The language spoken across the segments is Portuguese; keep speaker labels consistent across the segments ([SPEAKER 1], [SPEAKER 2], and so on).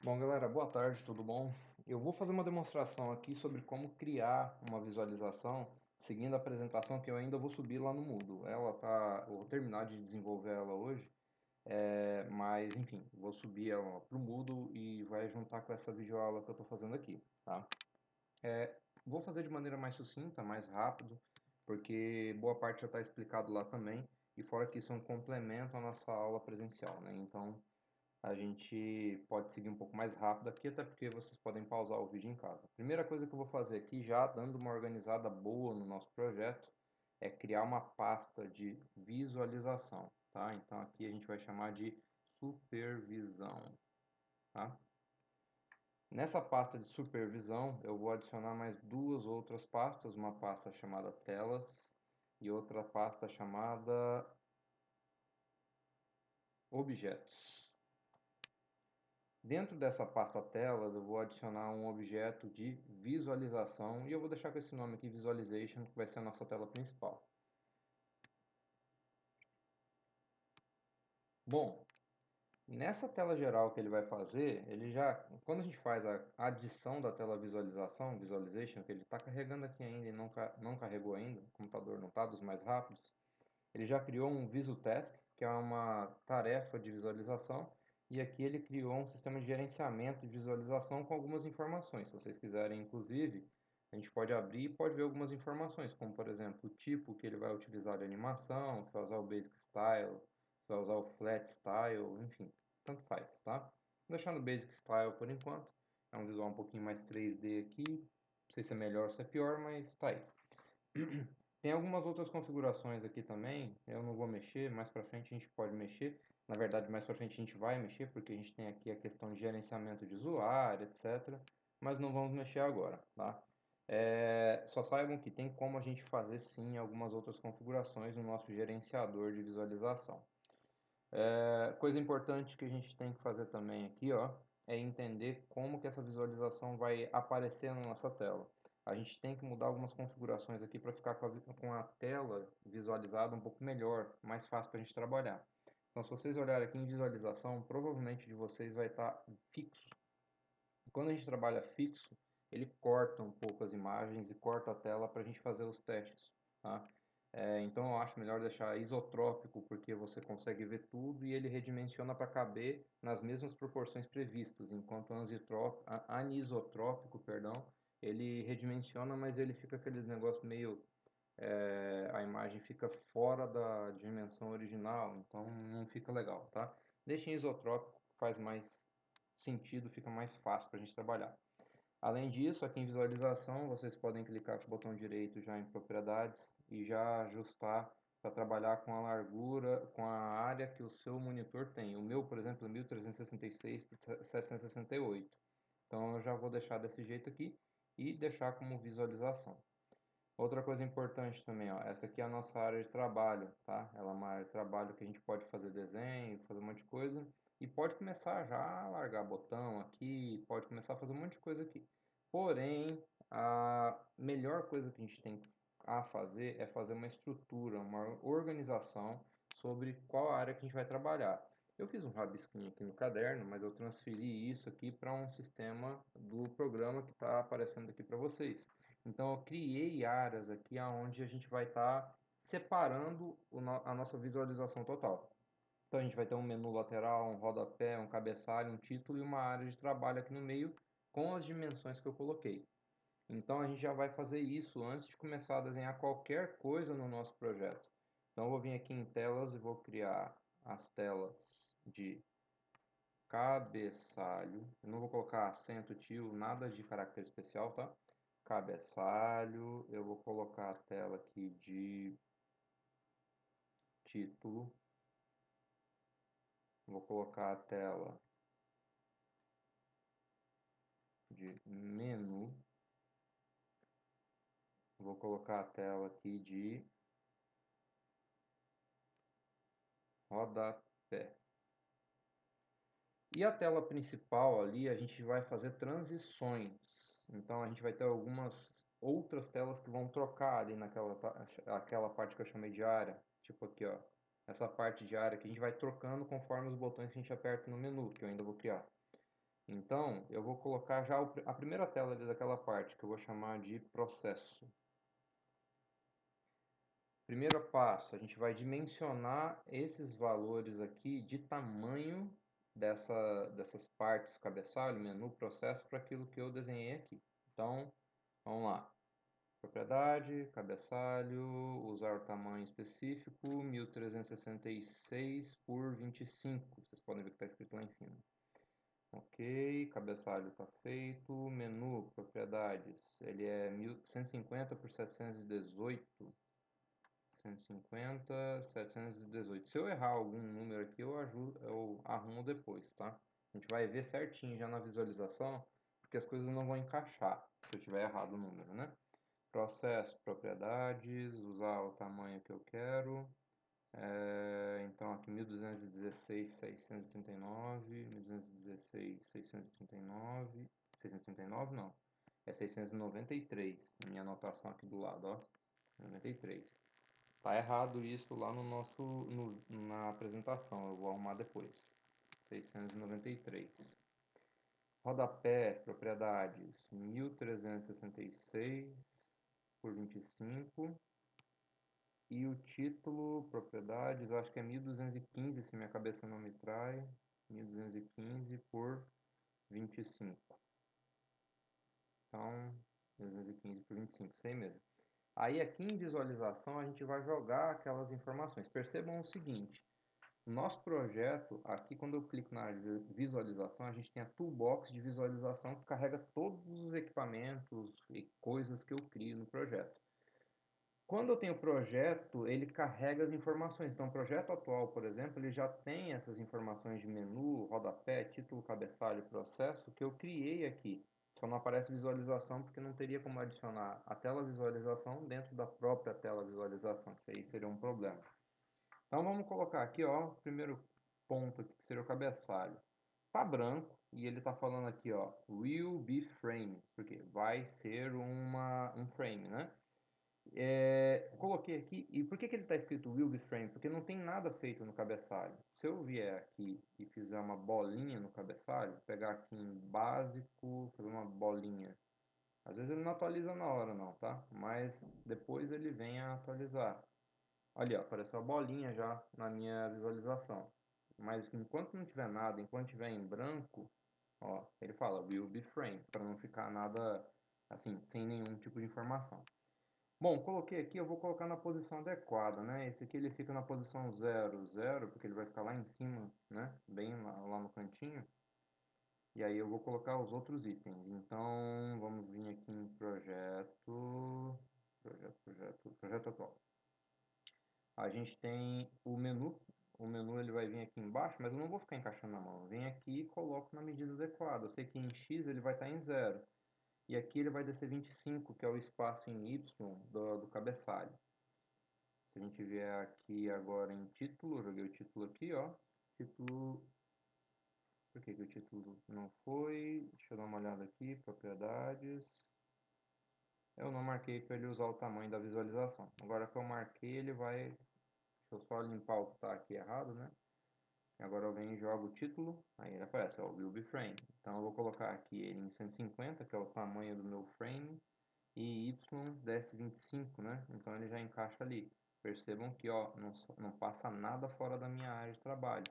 [SPEAKER 1] Bom, galera, boa tarde, tudo bom? Eu vou fazer uma demonstração aqui sobre como criar uma visualização seguindo a apresentação que eu ainda vou subir lá no Moodle. Eu vou terminar de desenvolver ela hoje, mas enfim, vou subir ela para o Moodle e vai juntar com essa videoaula que eu estou fazendo aqui, tá? Vou fazer de maneira mais sucinta, mais rápido, porque boa parte já está explicado lá também, e fora que isso é um complemento à nossa aula presencial, né? Então, a gente pode seguir um pouco mais rápido aqui, até porque vocês podem pausar o vídeo em casa. Primeira coisa que eu vou fazer aqui, já dando uma organizada boa no nosso projeto, é criar uma pasta de visualização, tá? Então aqui a gente vai chamar de supervisão, tá? Nessa pasta de supervisão, eu vou adicionar mais duas outras pastas, uma pasta chamada telas e outra pasta chamada objetos. Dentro dessa pasta telas, eu vou adicionar um objeto de visualização e eu vou deixar com esse nome aqui, Visualization, que vai ser a nossa tela principal. Bom, nessa tela geral que ele vai fazer, quando a gente faz a adição da tela visualização, Visualization, que ele está carregando aqui ainda e não carregou ainda, o computador não está dos mais rápidos, ele já criou um VisuTask, que é uma tarefa de visualização, e aqui ele criou um sistema de gerenciamento de visualização com algumas informações. Se vocês quiserem, inclusive, a gente pode abrir e pode ver algumas informações, como por exemplo, o tipo que ele vai utilizar de animação, se vai usar o Basic Style, se vai usar o Flat Style, enfim, tanto faz, tá? Vou deixar no Basic Style por enquanto. É um visual um pouquinho mais 3D aqui. Não sei se é melhor ou se é pior, mas tá aí. Tem algumas outras configurações aqui também, eu não vou mexer, mais para frente a gente pode mexer. Na verdade, mais para frente a gente vai mexer, porque a gente tem aqui a questão de gerenciamento de usuário, etc. Mas não vamos mexer agora, tá? Só saibam que tem como a gente fazer sim algumas outras configurações no nosso gerenciador de visualização. Coisa importante que a gente tem que fazer também aqui, ó, é entender como que essa visualização vai aparecer na nossa tela. A gente tem que mudar algumas configurações aqui para ficar com a tela visualizada um pouco melhor, mais fácil para a gente trabalhar. Então, se vocês olharem aqui em visualização, provavelmente de vocês vai estar fixo. Quando a gente trabalha fixo, ele corta um pouco as imagens e corta a tela para a gente fazer os testes, tá? Então eu acho melhor deixar isotrópico, porque você consegue ver tudo e ele redimensiona para caber nas mesmas proporções previstas, enquanto anisotrópico, perdão, ele redimensiona, mas ele fica aquele negócio meio, a imagem fica fora da dimensão original, então não fica legal, tá? Deixem isotrópico, faz mais sentido, fica mais fácil para a gente trabalhar. Além disso, aqui em visualização, vocês podem clicar com o botão direito já em propriedades e já ajustar para trabalhar com a largura, com a área que o seu monitor tem. O meu, por exemplo, é 1366 por 768. Então eu já vou deixar desse jeito aqui e deixar como visualização. Outra coisa importante também, ó, essa aqui é a nossa área de trabalho, tá? Ela é uma área de trabalho que a gente pode fazer desenho, fazer um monte de coisa e pode começar já a largar botão aqui, pode começar a fazer um monte de coisa aqui. Porém, a melhor coisa que a gente tem a fazer é fazer uma estrutura, uma organização sobre qual área que a gente vai trabalhar. Eu fiz um rabisquinho aqui no caderno, mas eu transferi isso aqui para um sistema do programa que está aparecendo aqui para vocês. Então eu criei áreas aqui onde a gente vai estar separando a nossa visualização total. Então a gente vai ter um menu lateral, um rodapé, um cabeçalho, um título e uma área de trabalho aqui no meio com as dimensões que eu coloquei. Então a gente já vai fazer isso antes de começar a desenhar qualquer coisa no nosso projeto. Então eu vou vir aqui em telas e vou criar as telas de cabeçalho. Eu não vou colocar acento, tio, nada de caractere especial, tá? Cabeçalho. Eu vou colocar a tela aqui de título. Vou colocar a tela de menu. Vou colocar a tela aqui de rodapé. E a tela principal ali, a gente vai fazer transições. Então a gente vai ter algumas outras telas que vão trocar ali aquela parte que eu chamei de área. Tipo aqui, ó. Essa parte de área que a gente vai trocando conforme os botões que a gente aperta no menu, que eu ainda vou criar. Então, eu vou colocar já a primeira tela ali daquela parte, que eu vou chamar de processo. Primeiro passo, a gente vai dimensionar esses valores aqui de tamanho dessas partes, cabeçalho, menu, processo, para aquilo que eu desenhei aqui. Então, vamos lá. Propriedade, cabeçalho, usar o tamanho específico, 1366 por 25. Vocês podem ver que está escrito lá em cima. Ok, cabeçalho está feito. Menu, propriedades, ele é 1150 por 718. 150, 718. Se eu errar algum número aqui, eu arrumo depois, tá? A gente vai ver certinho já na visualização, porque as coisas não vão encaixar se eu tiver errado o número, né? Processo, propriedades, usar o tamanho que eu quero. Então aqui 1216, 639, 1216, 639, 639 não, é 693, minha anotação aqui do lado, ó, 93. Tá errado isso lá no na apresentação, eu vou arrumar depois. 693. Rodapé, propriedades, 1366 por 25. E o título, propriedades, eu acho que é 1215, se minha cabeça não me trai. 1215 por 25. Então, 1215 por 25, isso aí mesmo. Aí aqui em visualização a gente vai jogar aquelas informações. Percebam o seguinte, no nosso projeto, aqui quando eu clico na visualização, a gente tem a toolbox de visualização que carrega todos os equipamentos e coisas que eu crio no projeto. Quando eu tenho projeto, ele carrega as informações. Então, o projeto atual, por exemplo, ele já tem essas informações de menu, rodapé, título, cabeçalho e processo que eu criei aqui. Só não aparece visualização porque não teria como adicionar a tela visualização dentro da própria tela visualização. Isso aí seria um problema. Então, vamos colocar aqui, ó, o primeiro ponto aqui, que seria o cabeçalho. Tá branco e ele tá falando aqui, ó, will be frame, porque vai ser um frame, né? Coloquei aqui, e por que que ele está escrito will be frame? Porque não tem nada feito no cabeçalho. Se eu vier aqui e fizer uma bolinha no cabeçalho, pegar aqui em básico, fazer uma bolinha. Às vezes ele não atualiza na hora não, tá? Mas depois ele vem a atualizar. Olha, ó, apareceu a bolinha já na minha visualização. Mas enquanto não tiver nada, enquanto tiver em branco, ó, ele fala will be frame, para não ficar nada assim, sem nenhum tipo de informação. Bom, coloquei aqui, eu vou colocar na posição adequada, né? Esse aqui ele fica na posição 0, 0, porque ele vai ficar lá em cima, né? Bem lá no cantinho. E aí eu vou colocar os outros itens. Então, vamos vir aqui em projeto atual. A gente tem o menu ele vai vir aqui embaixo, mas eu não vou ficar encaixando na mão. Vem aqui e coloco na medida adequada. Eu sei que em X ele vai estar em 0. E aqui ele vai descer 25, que é o espaço em Y do cabeçalho. Se a gente vier aqui agora em título, joguei o título aqui, ó. Título. Por que que o título não foi? Deixa eu dar uma olhada aqui, propriedades. Eu não marquei para ele usar o tamanho da visualização. Agora que eu marquei, ele vai. Deixa eu só limpar o que está aqui errado, né? Agora eu venho e jogo o título, aí ele aparece, ó, Will Be Frame. Então eu vou colocar aqui ele em 150, que é o tamanho do meu frame, e Y desce 25, né? Então ele já encaixa ali. Percebam que, ó, não passa nada fora da minha área de trabalho.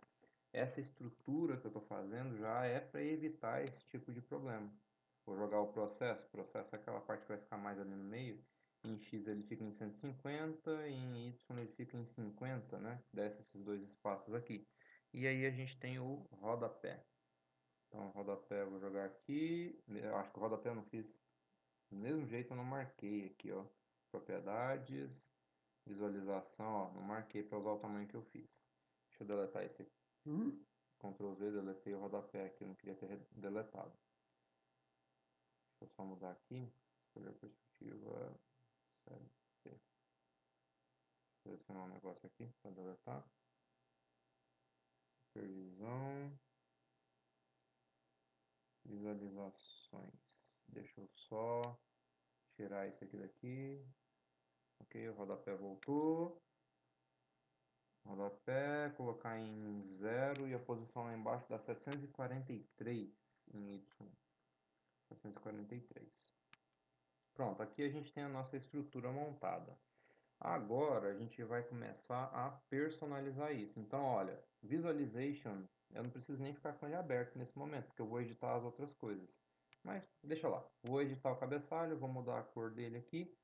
[SPEAKER 1] Essa estrutura que eu estou fazendo já é para evitar esse tipo de problema. Vou jogar o processo é aquela parte que vai ficar mais ali no meio. Em X ele fica em 150 e em Y ele fica em 50, né? Desce esses dois espaços aqui. E aí a gente tem o rodapé. Então, o rodapé eu vou jogar aqui. Eu acho que o rodapé eu não fiz do mesmo jeito, eu não marquei aqui, ó. Propriedades, visualização, ó. Não marquei para usar o tamanho que eu fiz. Deixa eu deletar esse aqui. Ctrl V, deletei o rodapé aqui, eu não queria ter deletado. Deixa eu só mudar aqui. Escolher perspectiva. CLT. Selecionar um negócio aqui para deletar. Supervisão. Visualizações. Deixa eu só tirar esse aqui daqui. Ok, o rodapé voltou. Rodapé, colocar em 0 e a posição lá embaixo dá 743. em Y443. Pronto, aqui a gente tem a nossa estrutura montada. Agora a gente vai começar a personalizar isso. Então, olha, Visualization, eu não preciso nem ficar com ele aberto nesse momento, porque eu vou editar as outras coisas. Mas deixa lá, vou editar o cabeçalho, vou mudar a cor dele aqui.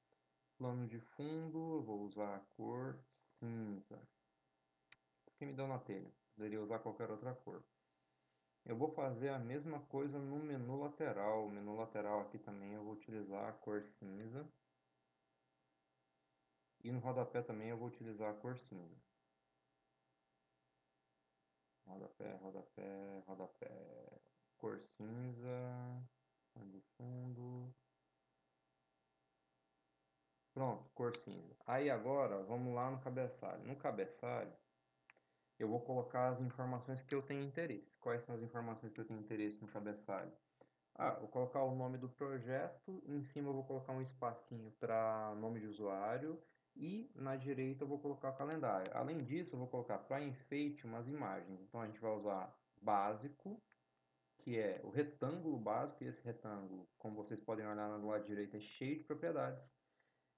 [SPEAKER 1] Plano de fundo, eu vou usar a cor cinza. Que me deu na telha, poderia usar qualquer outra cor. Eu vou fazer a mesma coisa no menu lateral. O menu lateral aqui também eu vou utilizar a cor cinza. E no rodapé também eu vou utilizar a cor cinza. Rodapé, rodapé, rodapé. Cor cinza. Plano de fundo. Pronto, cor cinza. Aí agora, vamos lá no cabeçalho. No cabeçalho, eu vou colocar as informações que eu tenho interesse. Quais são as informações que eu tenho interesse no cabeçalho? Vou colocar o nome do projeto, em cima eu vou colocar um espacinho para nome de usuário e na direita eu vou colocar o calendário. Além disso, eu vou colocar para enfeite umas imagens. Então a gente vai usar básico, que é o retângulo básico, e esse retângulo, como vocês podem olhar no lado direito, é cheio de propriedades.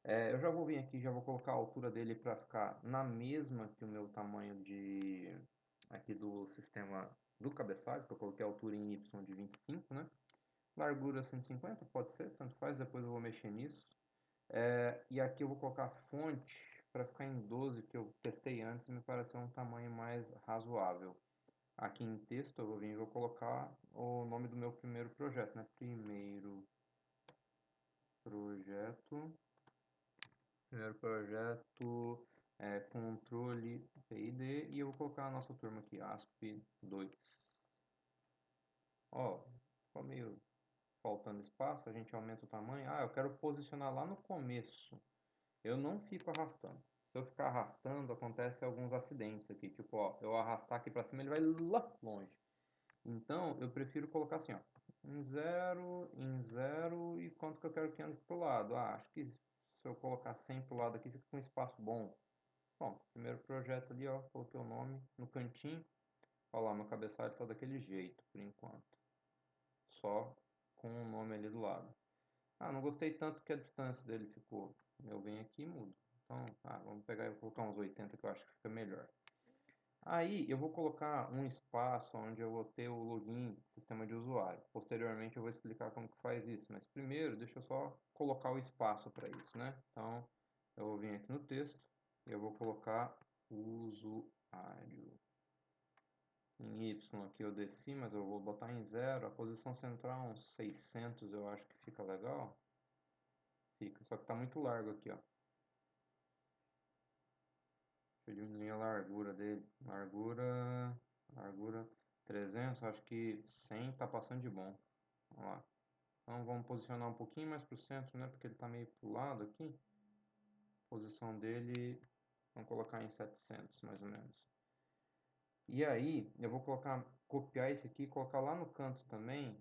[SPEAKER 1] Eu já vou vir aqui, já vou colocar a altura dele para ficar na mesma que o meu tamanho de aqui do sistema do cabeçalho, que eu coloquei a altura em Y de 25, né? Largura 150, pode ser, tanto faz, depois eu vou mexer nisso. E aqui eu vou colocar fonte para ficar em 12, que eu testei antes e me pareceu um tamanho mais razoável. Aqui em texto eu vou vir e vou colocar o nome do meu primeiro projeto, né? Primeiro projeto controle PID e eu vou colocar a nossa turma aqui, ASP2. Ó, ficou meio faltando espaço, a gente aumenta o tamanho. Eu quero posicionar lá no começo. Eu não fico arrastando. Se eu ficar arrastando, acontece alguns acidentes aqui. Tipo, ó, eu arrastar aqui pra cima, ele vai lá longe. Então, eu prefiro colocar assim, ó. Em zero, e quanto que eu quero que ande pro lado? Acho que se eu colocar 100 pro lado aqui, fica com um espaço bom. Bom, primeiro projeto ali, ó, coloquei o nome no cantinho. Olha lá, meu cabeçalho tá daquele jeito, por enquanto. Só com o nome ali do lado. Não gostei tanto que a distância dele ficou. Eu venho aqui e mudo. Então, vamos pegar e vou colocar uns 80 que eu acho que fica melhor. Aí eu vou colocar um espaço onde eu vou ter o login sistema de usuário. Posteriormente eu vou explicar como que faz isso, mas primeiro deixa eu só colocar o espaço para isso, né? Então eu vou vir aqui no texto e eu vou colocar usuário. Em Y aqui eu desci, mas eu vou botar em zero. A posição central uns 600 eu acho que fica legal. Fica, só que tá muito largo aqui, ó. Deixa eu diminuir a largura dele. Largura 300, acho que 100 tá passando de bom. Vamos lá. Então vamos posicionar um pouquinho mais pro centro, né? Porque ele tá meio pro lado aqui. Posição dele, vamos colocar em 700 mais ou menos. E aí, eu vou copiar esse aqui e colocar lá no canto também.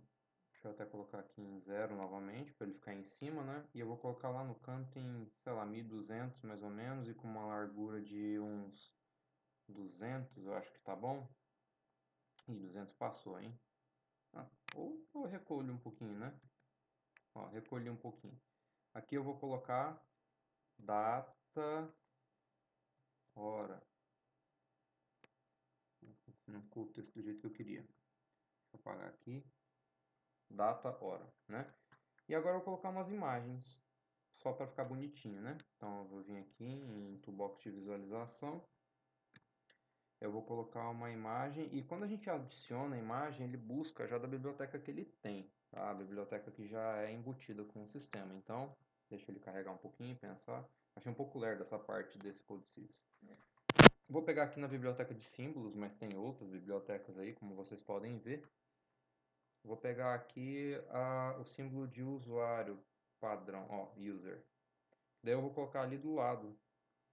[SPEAKER 1] Deixa eu até colocar aqui em zero novamente, para ele ficar em cima, né? E eu vou colocar lá no canto em, sei lá, 1200 mais ou menos, e com uma largura de uns 200, eu acho que tá bom. Ih, 200 passou, hein? Ou eu recolho um pouquinho, né? Ó, recolhi um pouquinho. Aqui eu vou colocar data, hora. Não ficou o texto do jeito que eu queria. Deixa eu apagar aqui. Data, hora, né? E agora eu vou colocar umas imagens, só para ficar bonitinho, né? Então eu vou vir aqui em Toolbox de visualização. Eu vou colocar uma imagem e quando a gente adiciona a imagem, ele busca já da biblioteca que ele tem. Tá? A biblioteca que já é embutida com o sistema. Então, deixa ele carregar um pouquinho e pensar. Achei um pouco lerdo essa parte desse CodeSys. Vou pegar aqui na biblioteca de símbolos, mas tem outras bibliotecas aí, como vocês podem ver. Vou pegar aqui o símbolo de usuário padrão, ó, user. Daí eu vou colocar ali do lado,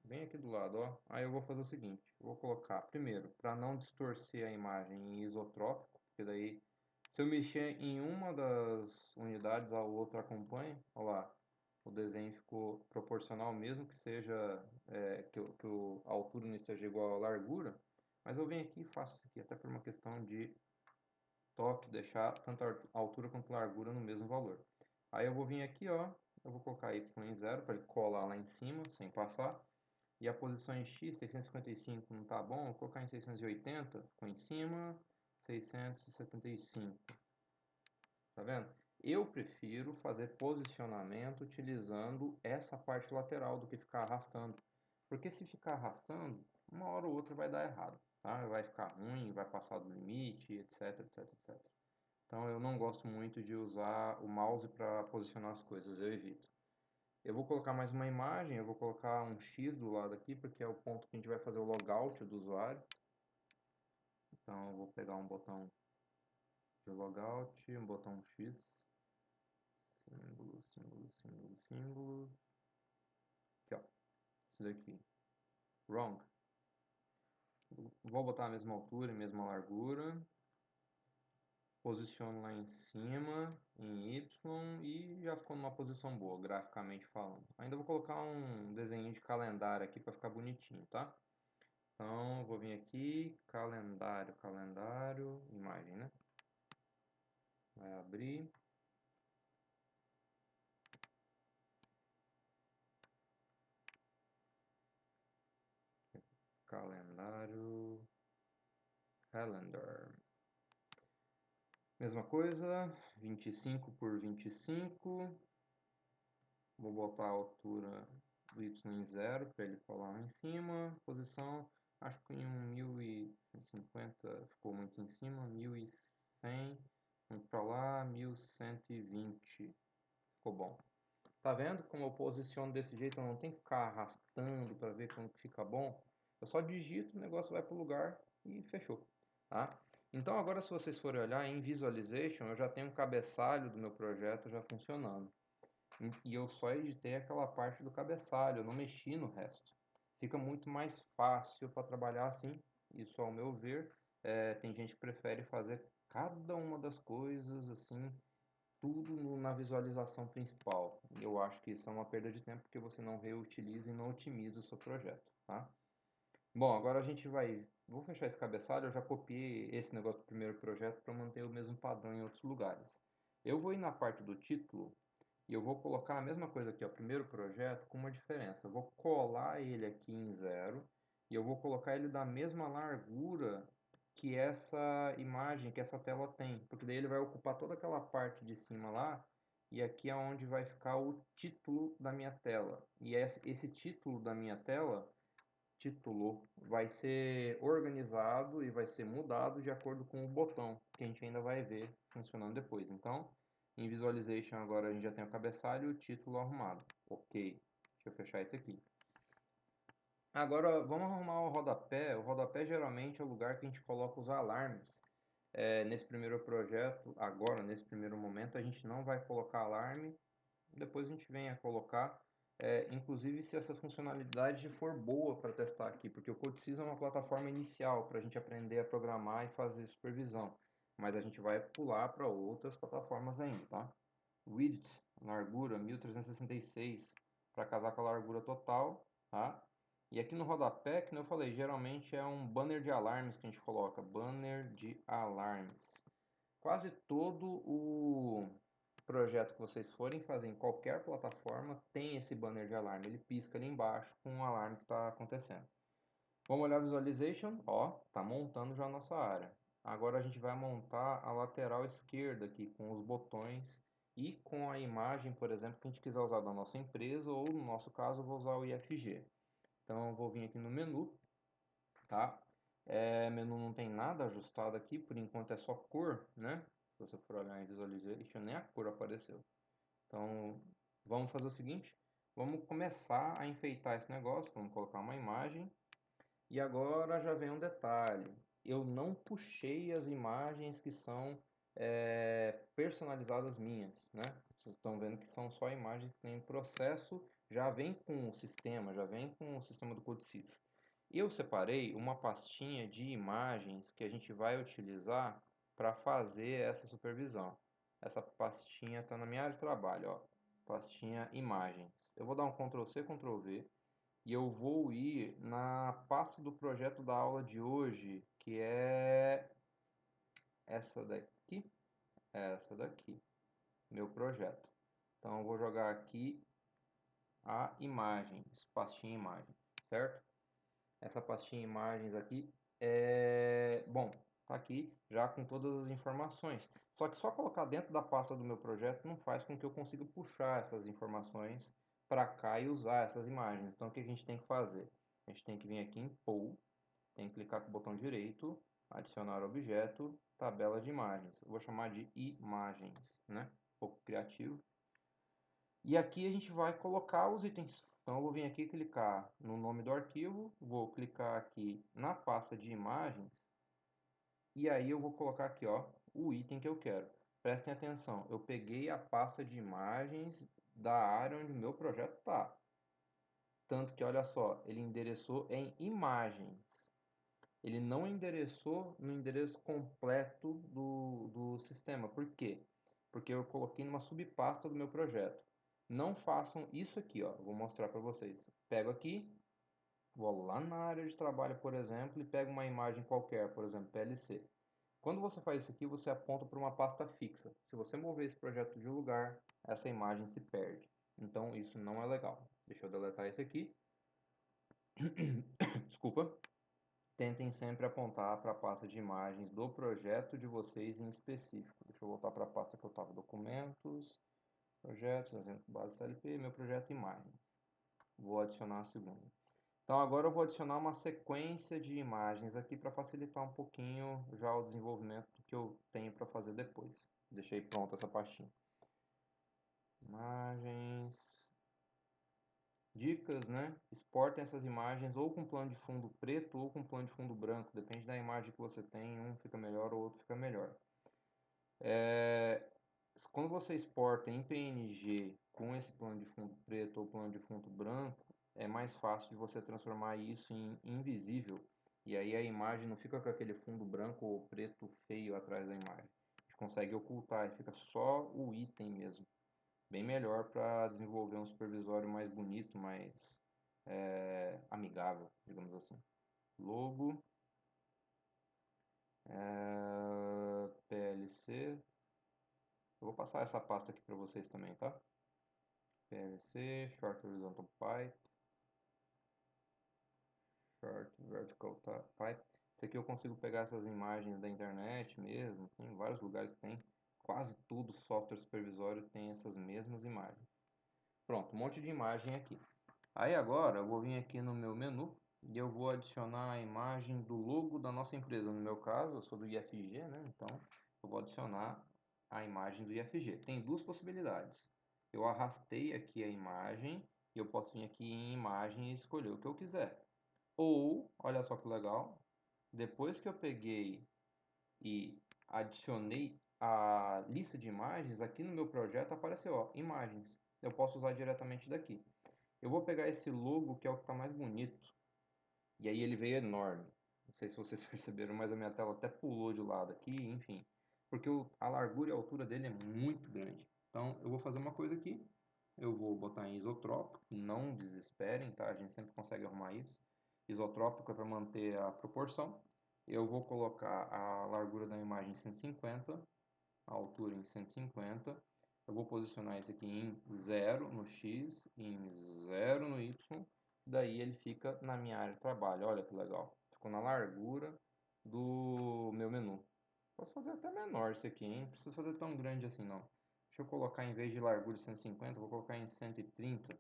[SPEAKER 1] bem aqui do lado, ó. Aí eu vou fazer o seguinte, vou colocar primeiro, para não distorcer a imagem em isotrópico, porque daí se eu mexer em uma das unidades, a outra acompanha, ó lá, o desenho ficou proporcional mesmo que seja, a altura não esteja igual à largura, mas eu venho aqui e faço isso aqui, até por uma questão de toque, deixar tanto a altura quanto a largura no mesmo valor. Aí eu vou vir aqui, ó, eu vou colocar y em 0 para ele colar lá em cima, sem passar. E a posição em x, 655 não tá bom, vou colocar em 680, ficou em cima, 675. Tá vendo? Eu prefiro fazer posicionamento utilizando essa parte lateral do que ficar arrastando. Porque se ficar arrastando, uma hora ou outra vai dar errado, tá? Vai ficar ruim, vai passar do limite, etc, etc, etc. Então eu não gosto muito de usar o mouse para posicionar as coisas, eu evito. Eu vou colocar mais uma imagem, eu vou colocar um X do lado aqui, porque é o ponto que a gente vai fazer o logout do usuário. Então eu vou pegar um botão de logout, um botão X, símbolo, símbolo, símbolo, símbolo. Aqui, ó, isso daqui, wrong. Vou botar a mesma altura e mesma largura. Posiciono lá em cima, em Y, e já ficou numa posição boa, graficamente falando. Ainda vou colocar um desenho de calendário aqui para ficar bonitinho, tá? Então, vou vir aqui, calendário, calendário, imagem, né? Vai abrir. Calendário, calendar. Mesma coisa, 25 por 25. Vou botar a altura do y em 0 para ele colar lá em cima. Posição, acho que em um 1050 ficou muito em cima. 1100, vamos para lá, 1120. Ficou bom. Tá vendo como eu posiciono desse jeito? Eu não tenho que ficar arrastando para ver como que fica bom. Eu só digito, o negócio vai para o lugar e fechou. Tá? Então agora se vocês forem olhar em Visualization, eu já tenho um cabeçalho do meu projeto já funcionando. E eu só editei aquela parte do cabeçalho, eu não mexi no resto. Fica muito mais fácil para trabalhar assim, isso ao meu ver. Tem gente que prefere fazer cada uma das coisas assim, tudo na visualização principal. Eu acho que isso é uma perda de tempo porque você não reutiliza e não otimiza o seu projeto, tá? Bom, agora a gente vai... Vou fechar esse cabeçalho, eu já copiei esse negócio do primeiro projeto para manter o mesmo padrão em outros lugares. Eu vou ir na parte do título e eu vou colocar a mesma coisa aqui, ó, primeiro projeto, com uma diferença. Eu vou colar ele aqui em 0 e eu vou colocar ele da mesma largura que essa imagem, que essa tela tem. Porque daí ele vai ocupar toda aquela parte de cima lá e aqui é onde vai ficar o título da minha tela. E esse título da minha tela, título, vai ser organizado e vai ser mudado de acordo com o botão, que a gente ainda vai ver funcionando depois. Então, em Visualization agora a gente já tem o cabeçalho e o título arrumado. Ok, deixa eu fechar esse aqui. Agora vamos arrumar o rodapé. O rodapé geralmente é o lugar que a gente coloca os alarmes. Nesse primeiro projeto, agora nesse primeiro momento, a gente não vai colocar alarme. Depois a gente vem a colocar, inclusive se essa funcionalidade for boa para testar aqui, porque o Codesys é uma plataforma inicial para a gente aprender a programar e fazer supervisão, mas a gente vai pular para outras plataformas ainda, tá? Width, largura 1366 para casar com a largura total, tá? E aqui no rodapé, como eu falei, geralmente é um banner de alarmes que a gente coloca, banner de alarmes. Quase todo o projeto que vocês forem fazer em qualquer plataforma tem esse banner de alarme. Ele pisca ali embaixo com o alarme que está acontecendo. Vamos olhar a Visualization. Ó, está montando já a nossa área. Agora a gente vai montar a lateral esquerda aqui com os botões e com a imagem, por exemplo, que a gente quiser usar da nossa empresa ou no nosso caso eu vou usar o IFG. Então eu vou vir aqui no menu, tá? Menu não tem nada ajustado aqui, por enquanto é só cor, né? Se você for olhar em Visualization, nem a cor apareceu. Então, vamos fazer o seguinte, vamos começar a enfeitar esse negócio, vamos colocar uma imagem. E agora já vem um detalhe, eu não puxei as imagens que são personalizadas minhas, né? Vocês estão vendo que são só imagens que têm processo, já vem com o sistema, já vem com o sistema do Codesys. Eu separei uma pastinha de imagens que a gente vai utilizar para fazer essa supervisão. Essa pastinha está na minha área de trabalho, ó, pastinha imagens. Eu vou dar um Ctrl C, Ctrl V e eu vou ir na pasta do projeto da aula de hoje, que é essa daqui, é essa daqui, meu projeto. Então eu vou jogar aqui a imagens, pastinha imagem, certo? Essa pastinha imagens aqui bom, tá aqui já com todas as informações. Só que só colocar dentro da pasta do meu projeto não faz com que eu consiga puxar essas informações para cá e usar essas imagens. Então o que a gente tem que fazer? A gente tem que vir aqui em Pull, tem que clicar com o botão direito, adicionar objeto, tabela de imagens. Eu vou chamar de imagens, né? Um pouco criativo. E aqui a gente vai colocar os itens. Então eu vou vir aqui clicar no nome do arquivo, vou clicar aqui na pasta de imagens e aí eu vou colocar aqui, ó, o item que eu quero. Prestem atenção, eu peguei a pasta de imagens da área onde o meu projeto está. Tanto que, olha só, ele endereçou em imagens. Ele não endereçou no endereço completo do sistema. Por quê? Porque eu coloquei numa subpasta do meu projeto. Não façam isso aqui, ó. Vou mostrar para vocês. Pego aqui, vou lá na área de trabalho, por exemplo, e pego uma imagem qualquer, por exemplo, PLC. Quando você faz isso aqui, você aponta para uma pasta fixa. Se você mover esse projeto de lugar, essa imagem se perde. Então, isso não é legal. Deixa eu deletar isso aqui. Desculpa. Tentem sempre apontar para a pasta de imagens do projeto de vocês em específico. Deixa eu voltar para a pasta que eu estava, documentos, projetos, exemplo, base CLP, meu projeto imagem. Vou adicionar a segunda. Então agora eu vou adicionar uma sequência de imagens aqui para facilitar um pouquinho já o desenvolvimento que eu tenho para fazer depois. Deixei pronta essa pastinha. Imagens, dicas, né? Exportem essas imagens ou com plano de fundo preto ou com plano de fundo branco. Depende da imagem que você tem, um fica melhor ou outro fica melhor. Quando você exporta em PNG com esse plano de fundo preto ou plano de fundo branco, é mais fácil de você transformar isso em invisível. E aí a imagem não fica com aquele fundo branco ou preto feio atrás da imagem. A gente consegue ocultar e fica só o item mesmo. Bem melhor para desenvolver um supervisório mais bonito, mais amigável, digamos assim. Logo, PLC. Eu vou passar essa pasta aqui para vocês também, tá? PLC, Short Horizontal Pipe, Short Vertical Pipe. Isso aqui eu consigo pegar essas imagens da internet mesmo, tem vários lugares que tem. Quase tudo software supervisório tem essas mesmas imagens. Pronto, um monte de imagem aqui. Aí agora eu vou vir aqui no meu menu e eu vou adicionar a imagem do logo da nossa empresa. No meu caso, eu sou do IFG, né? Então eu vou adicionar a imagem do IFG. Tem duas possibilidades. Eu arrastei aqui a imagem e eu posso vir aqui em imagem e escolher o que eu quiser. Ou, olha só que legal, depois que eu peguei e adicionei a lista de imagens, aqui no meu projeto apareceu, ó, imagens. Eu posso usar diretamente daqui. Eu vou pegar esse logo que é o que está mais bonito. E aí ele veio enorme. Não sei se vocês perceberam, mas a minha tela até pulou de lado aqui, enfim. Porque a largura e a altura dele é muito grande. Então eu vou fazer uma coisa aqui. Eu vou botar em isotrópico. Não desesperem, tá? A gente sempre consegue arrumar isso. Isotrópico é para manter a proporção. Eu vou colocar a largura da imagem em 150, a altura em 150. Eu vou posicionar isso aqui em 0 no X, em 0 no Y. Daí ele fica na minha área de trabalho. Olha que legal. Ficou na largura do meu menu. Posso fazer até menor isso aqui, hein? Não precisa fazer tão grande assim, não. Deixa eu colocar, em vez de largura de 150, vou colocar em 130.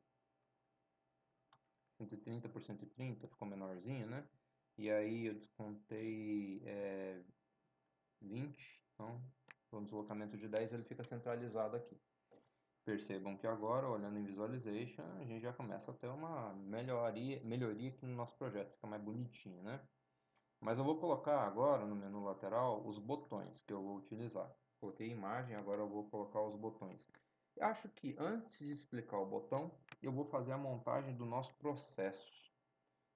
[SPEAKER 1] 130 por 130, ficou menorzinho, né? E aí eu descontei 20. Então, com deslocamento de 10, ele fica centralizado aqui. Percebam que agora, olhando em Visualization, a gente já começa a ter uma melhoria aqui no nosso projeto, fica mais bonitinho, né? Mas eu vou colocar agora no menu lateral os botões que eu vou utilizar. Coloquei imagem, agora eu vou colocar os botões. Acho que antes de explicar o botão, eu vou fazer a montagem do nosso processo.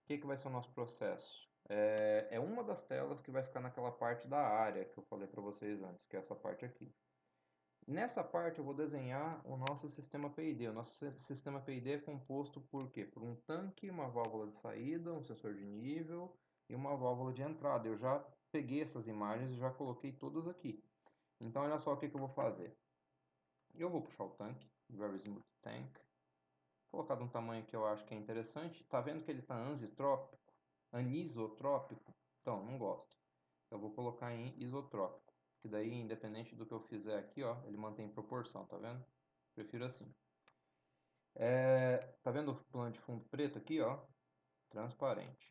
[SPEAKER 1] O que vai ser o nosso processo? É uma das telas que vai ficar naquela parte da área que eu falei para vocês antes, que é essa parte aqui. Nessa parte eu vou desenhar o nosso sistema PID. O nosso sistema PID é composto por quê? Por um tanque, uma válvula de saída, um sensor de nível e uma válvula de entrada. Eu já peguei essas imagens e já coloquei todas aqui. Então, olha só o que eu vou fazer. Eu vou puxar o tanque, Very Smooth Tank, colocar de um tamanho que eu acho que é interessante. Tá vendo que ele está anisotrópico? Então, não gosto. Eu vou colocar em isotrópico, que daí, independente do que eu fizer aqui, ó, ele mantém proporção, tá vendo? Prefiro assim. Tá vendo o plano de fundo preto aqui, ó? Transparente.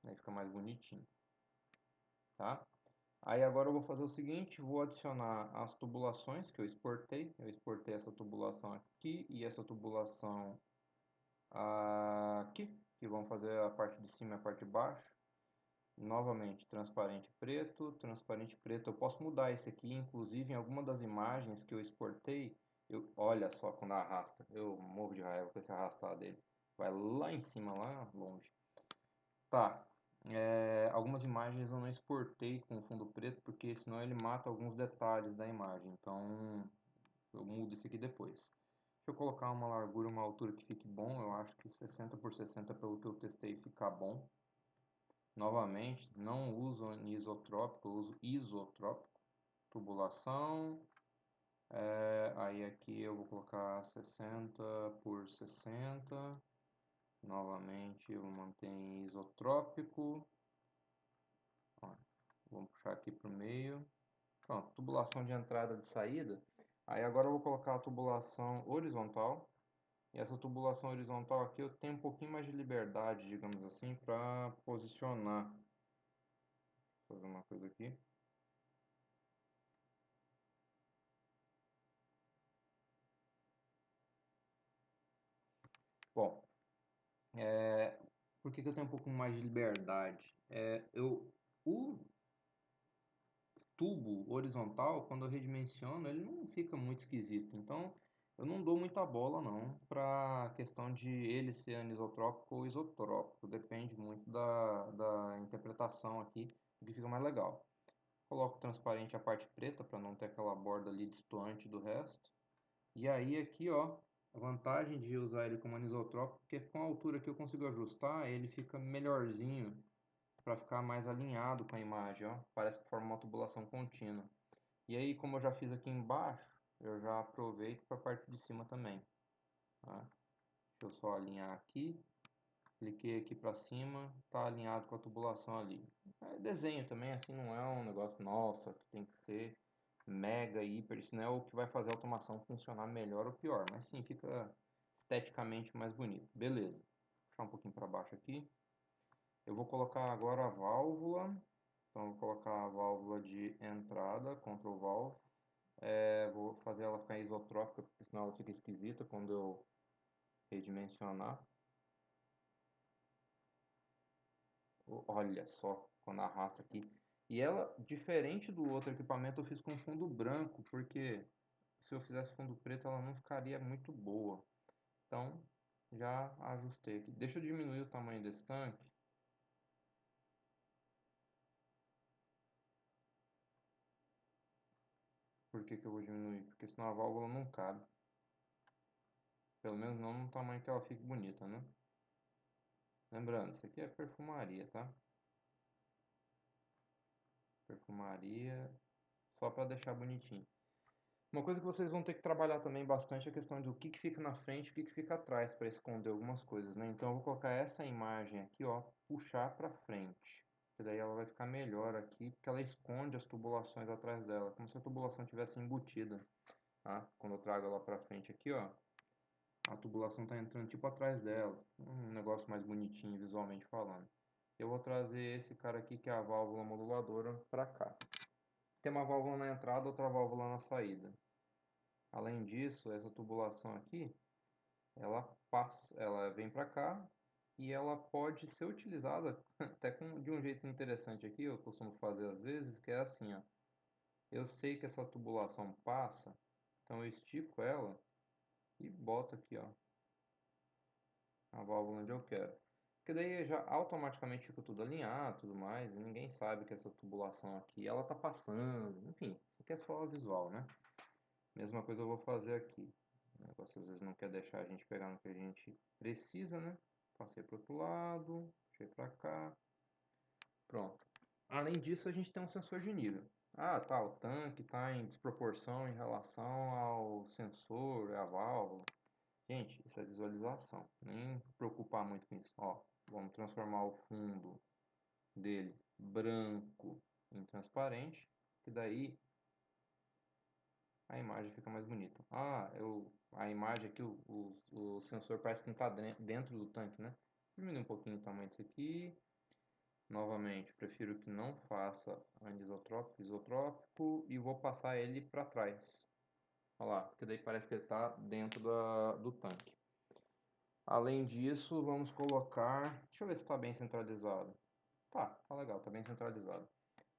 [SPEAKER 1] Aí fica mais bonitinho, tá? Aí agora eu vou fazer o seguinte, vou adicionar as tubulações que eu exportei. Eu exportei essa tubulação aqui e essa tubulação aqui, que vão fazer a parte de cima e a parte de baixo. Novamente, transparente preto. Eu posso mudar esse aqui, inclusive em alguma das imagens que eu exportei. Olha só quando arrasta, eu morro de raiva com esse arrastar dele. Vai lá em cima, lá longe. Tá, algumas imagens eu não exportei com fundo preto, porque senão ele mata alguns detalhes da imagem. Então, eu mudo isso aqui depois. Deixa eu colocar uma largura, uma altura que fique bom. Eu acho que 60 por 60 pelo que eu testei fica bom. Novamente, não uso anisotrópico, eu uso isotrópico. Tubulação. Aí aqui eu vou colocar 60 por 60. Novamente eu vou manter em isotrópico. Ó, vamos puxar aqui para o meio. Pronto, tubulação de entrada e de saída. Aí agora eu vou colocar a tubulação horizontal. E essa tubulação horizontal aqui eu tenho um pouquinho mais de liberdade, digamos assim, para posicionar. Vou fazer uma coisa aqui. Bom, por que que eu tenho um pouco mais de liberdade? O tubo horizontal, quando eu redimensiono, ele não fica muito esquisito. Então, eu não dou muita bola não para a questão de ele ser anisotrópico ou isotrópico. Depende muito da interpretação aqui, do que fica mais legal. Coloco transparente a parte preta para não ter aquela borda ali destoante do resto. E aí aqui, ó, a vantagem de usar ele como anisotrópico, porque com a altura que eu consigo ajustar, ele fica melhorzinho para ficar mais alinhado com a imagem, ó. Parece que forma uma tubulação contínua. E aí, como eu já fiz aqui embaixo, eu já aproveito para a parte de cima também, tá? Deixa eu só alinhar aqui, cliquei aqui para cima, tá alinhado com a tubulação ali. Desenho também, assim, não é um negócio, nossa, que tem que ser mega, hiper, isso não é o que vai fazer a automação funcionar melhor ou pior, mas sim, fica esteticamente mais bonito. Beleza, vou puxar um pouquinho para baixo aqui. Eu vou colocar agora a válvula. Então, vou colocar a válvula de entrada, Ctrl Valve. Vou fazer ela ficar isotrópica, porque senão ela fica esquisita quando eu redimensionar. Olha só, quando arrasta aqui. E ela, diferente do outro equipamento, eu fiz com fundo branco, porque se eu fizesse fundo preto, ela não ficaria muito boa. Então, já ajustei aqui. Deixa eu diminuir o tamanho desse tanque. Por que que eu vou diminuir? Porque senão a válvula não cabe. Pelo menos não no tamanho que ela fique bonita, né? Lembrando, isso aqui é perfumaria, tá? Perfumaria, só para deixar bonitinho. Uma coisa que vocês vão ter que trabalhar também bastante é a questão do que fica na frente e o que fica atrás para esconder algumas coisas, né? Então eu vou colocar essa imagem aqui, ó, puxar para frente. Que daí ela vai ficar melhor aqui, porque ela esconde as tubulações atrás dela, como se a tubulação tivesse embutida, tá? Quando eu trago ela para frente aqui, ó, a tubulação está entrando tipo atrás dela, um negócio mais bonitinho visualmente falando. Eu vou trazer esse cara aqui, que é a válvula moduladora, para cá. Tem uma válvula na entrada, outra válvula na saída. Além disso, essa tubulação aqui, ela vem para cá e ela pode ser utilizada até de um jeito interessante aqui, eu costumo fazer às vezes, que é assim, ó. Eu sei que essa tubulação passa, então eu estico ela e boto aqui, ó, a válvula onde eu quero. Porque daí já automaticamente fica tudo alinhado, tudo mais, e ninguém sabe que essa tubulação aqui, ela tá passando, enfim, isso aqui é só o visual, né? Mesma coisa eu vou fazer aqui. O negócio às vezes não quer deixar a gente pegar no que a gente precisa, né? Passei para o outro lado, puxei para cá. Pronto. Além disso, a gente tem um sensor de nível. Ah, tá, o tanque está em desproporção em relação ao sensor, a válvula. Gente, isso é visualização. Nem preocupar muito com isso. Ó, vamos transformar o fundo dele branco em transparente, que daí a imagem fica mais bonita. Ah, a imagem aqui, o sensor parece que não está dentro do tanque, né? Diminuir um pouquinho o tamanho disso aqui. Novamente, prefiro que não faça anisotrópico, isotrópico e vou passar ele para trás. Olha lá, porque daí parece que ele está dentro do tanque. Além disso, vamos colocar... Deixa eu ver se está bem centralizado. Tá legal, tá bem centralizado.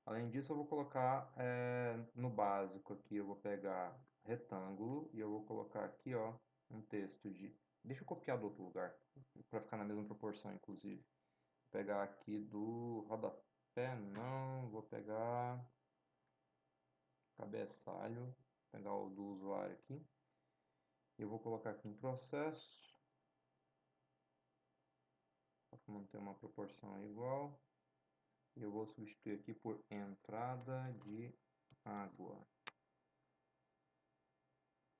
[SPEAKER 1] Além disso, eu vou colocar no básico aqui, eu vou pegar retângulo e eu vou colocar aqui, ó, um texto de... Deixa eu copiar do outro lugar, para ficar na mesma proporção, inclusive. Vou pegar aqui do rodapé, não, vou pegar cabeçalho, vou pegar o do usuário aqui. Eu vou colocar aqui em processo, para manter uma proporção igual. E eu vou substituir aqui por entrada de água.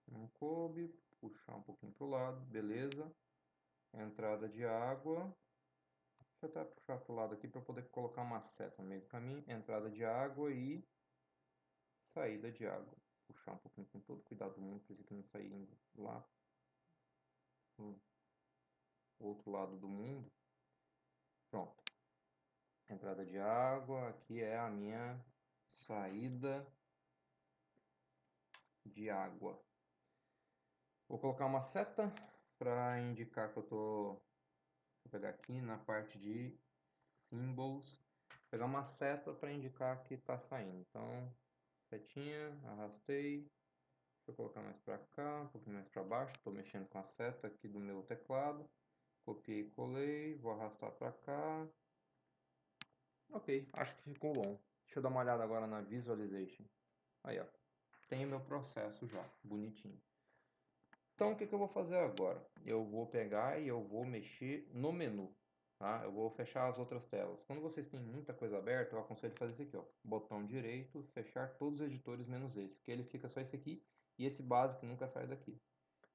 [SPEAKER 1] Não coube, puxar um pouquinho para o lado, beleza. Entrada de água. Deixa eu até puxar para o lado aqui para poder colocar uma seta no meio do caminho. Entrada de água e saída de água. Puxar um pouquinho com todo cuidado do mundo, para isso aqui não sair indo lá no outro lado do mundo. Pronto. Entrada de água, aqui é a minha saída de água. Vou colocar uma seta para indicar que eu tô... Vou pegar aqui na parte de symbols, pegar uma seta para indicar que está saindo. Então, setinha, arrastei, deixa eu colocar mais para cá, um pouquinho mais para baixo. Estou mexendo com a seta aqui do meu teclado. Copiei e colei, vou arrastar para cá. Ok, acho que ficou bom. Deixa eu dar uma olhada agora na visualization. Aí, ó, tem o meu processo já, bonitinho. Então, o que eu vou fazer agora? Eu vou pegar e eu vou mexer no menu, tá? Eu vou fechar as outras telas. Quando vocês têm muita coisa aberta, eu aconselho fazer isso aqui, ó. Botão direito, fechar todos os editores menos esse, que ele fica só esse aqui e esse básico nunca sai daqui.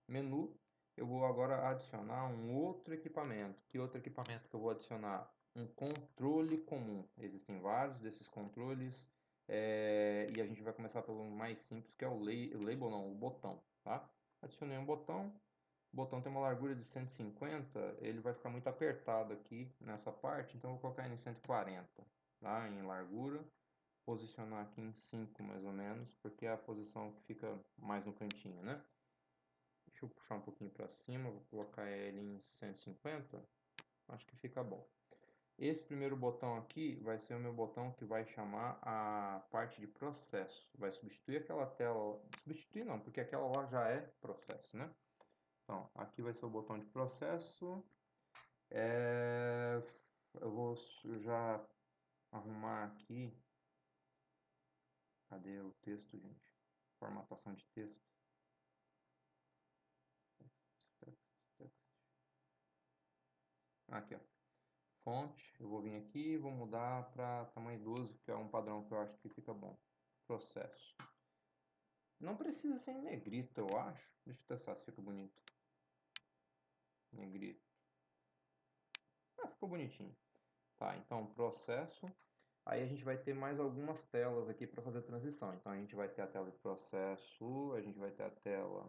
[SPEAKER 1] Menu, eu vou agora adicionar um outro equipamento. Que outro equipamento que eu vou adicionar? Um controle comum. Existem vários desses controles e a gente vai começar pelo mais simples, que é o label, não, o botão, tá? Adicionei um botão. O botão tem uma largura de 150, ele vai ficar muito apertado aqui nessa parte, então eu vou colocar ele em 140, tá? Em largura. Posicionar aqui em 5 mais ou menos, porque é a posição que fica mais no cantinho, né? Deixa eu puxar um pouquinho para cima, vou colocar ele em 150, acho que fica bom. Esse primeiro botão aqui vai ser o meu botão que vai chamar a parte de processo. Vai substituir aquela tela, substituir não, porque aquela lá já é processo, né? Então, aqui vai ser o botão de processo. Eu vou já arrumar aqui. Cadê o texto, gente? Formatação de texto. Aqui, ó. Fonte. Eu vou vir aqui e vou mudar para tamanho 12, que é um padrão que eu acho que fica bom. Processo. Não precisa ser em negrito, eu acho. Deixa eu testar se fica bonito. Negrito. Ficou bonitinho. Tá, então processo. Aí a gente vai ter mais algumas telas aqui para fazer a transição. Então a gente vai ter a tela de processo, a gente vai ter a tela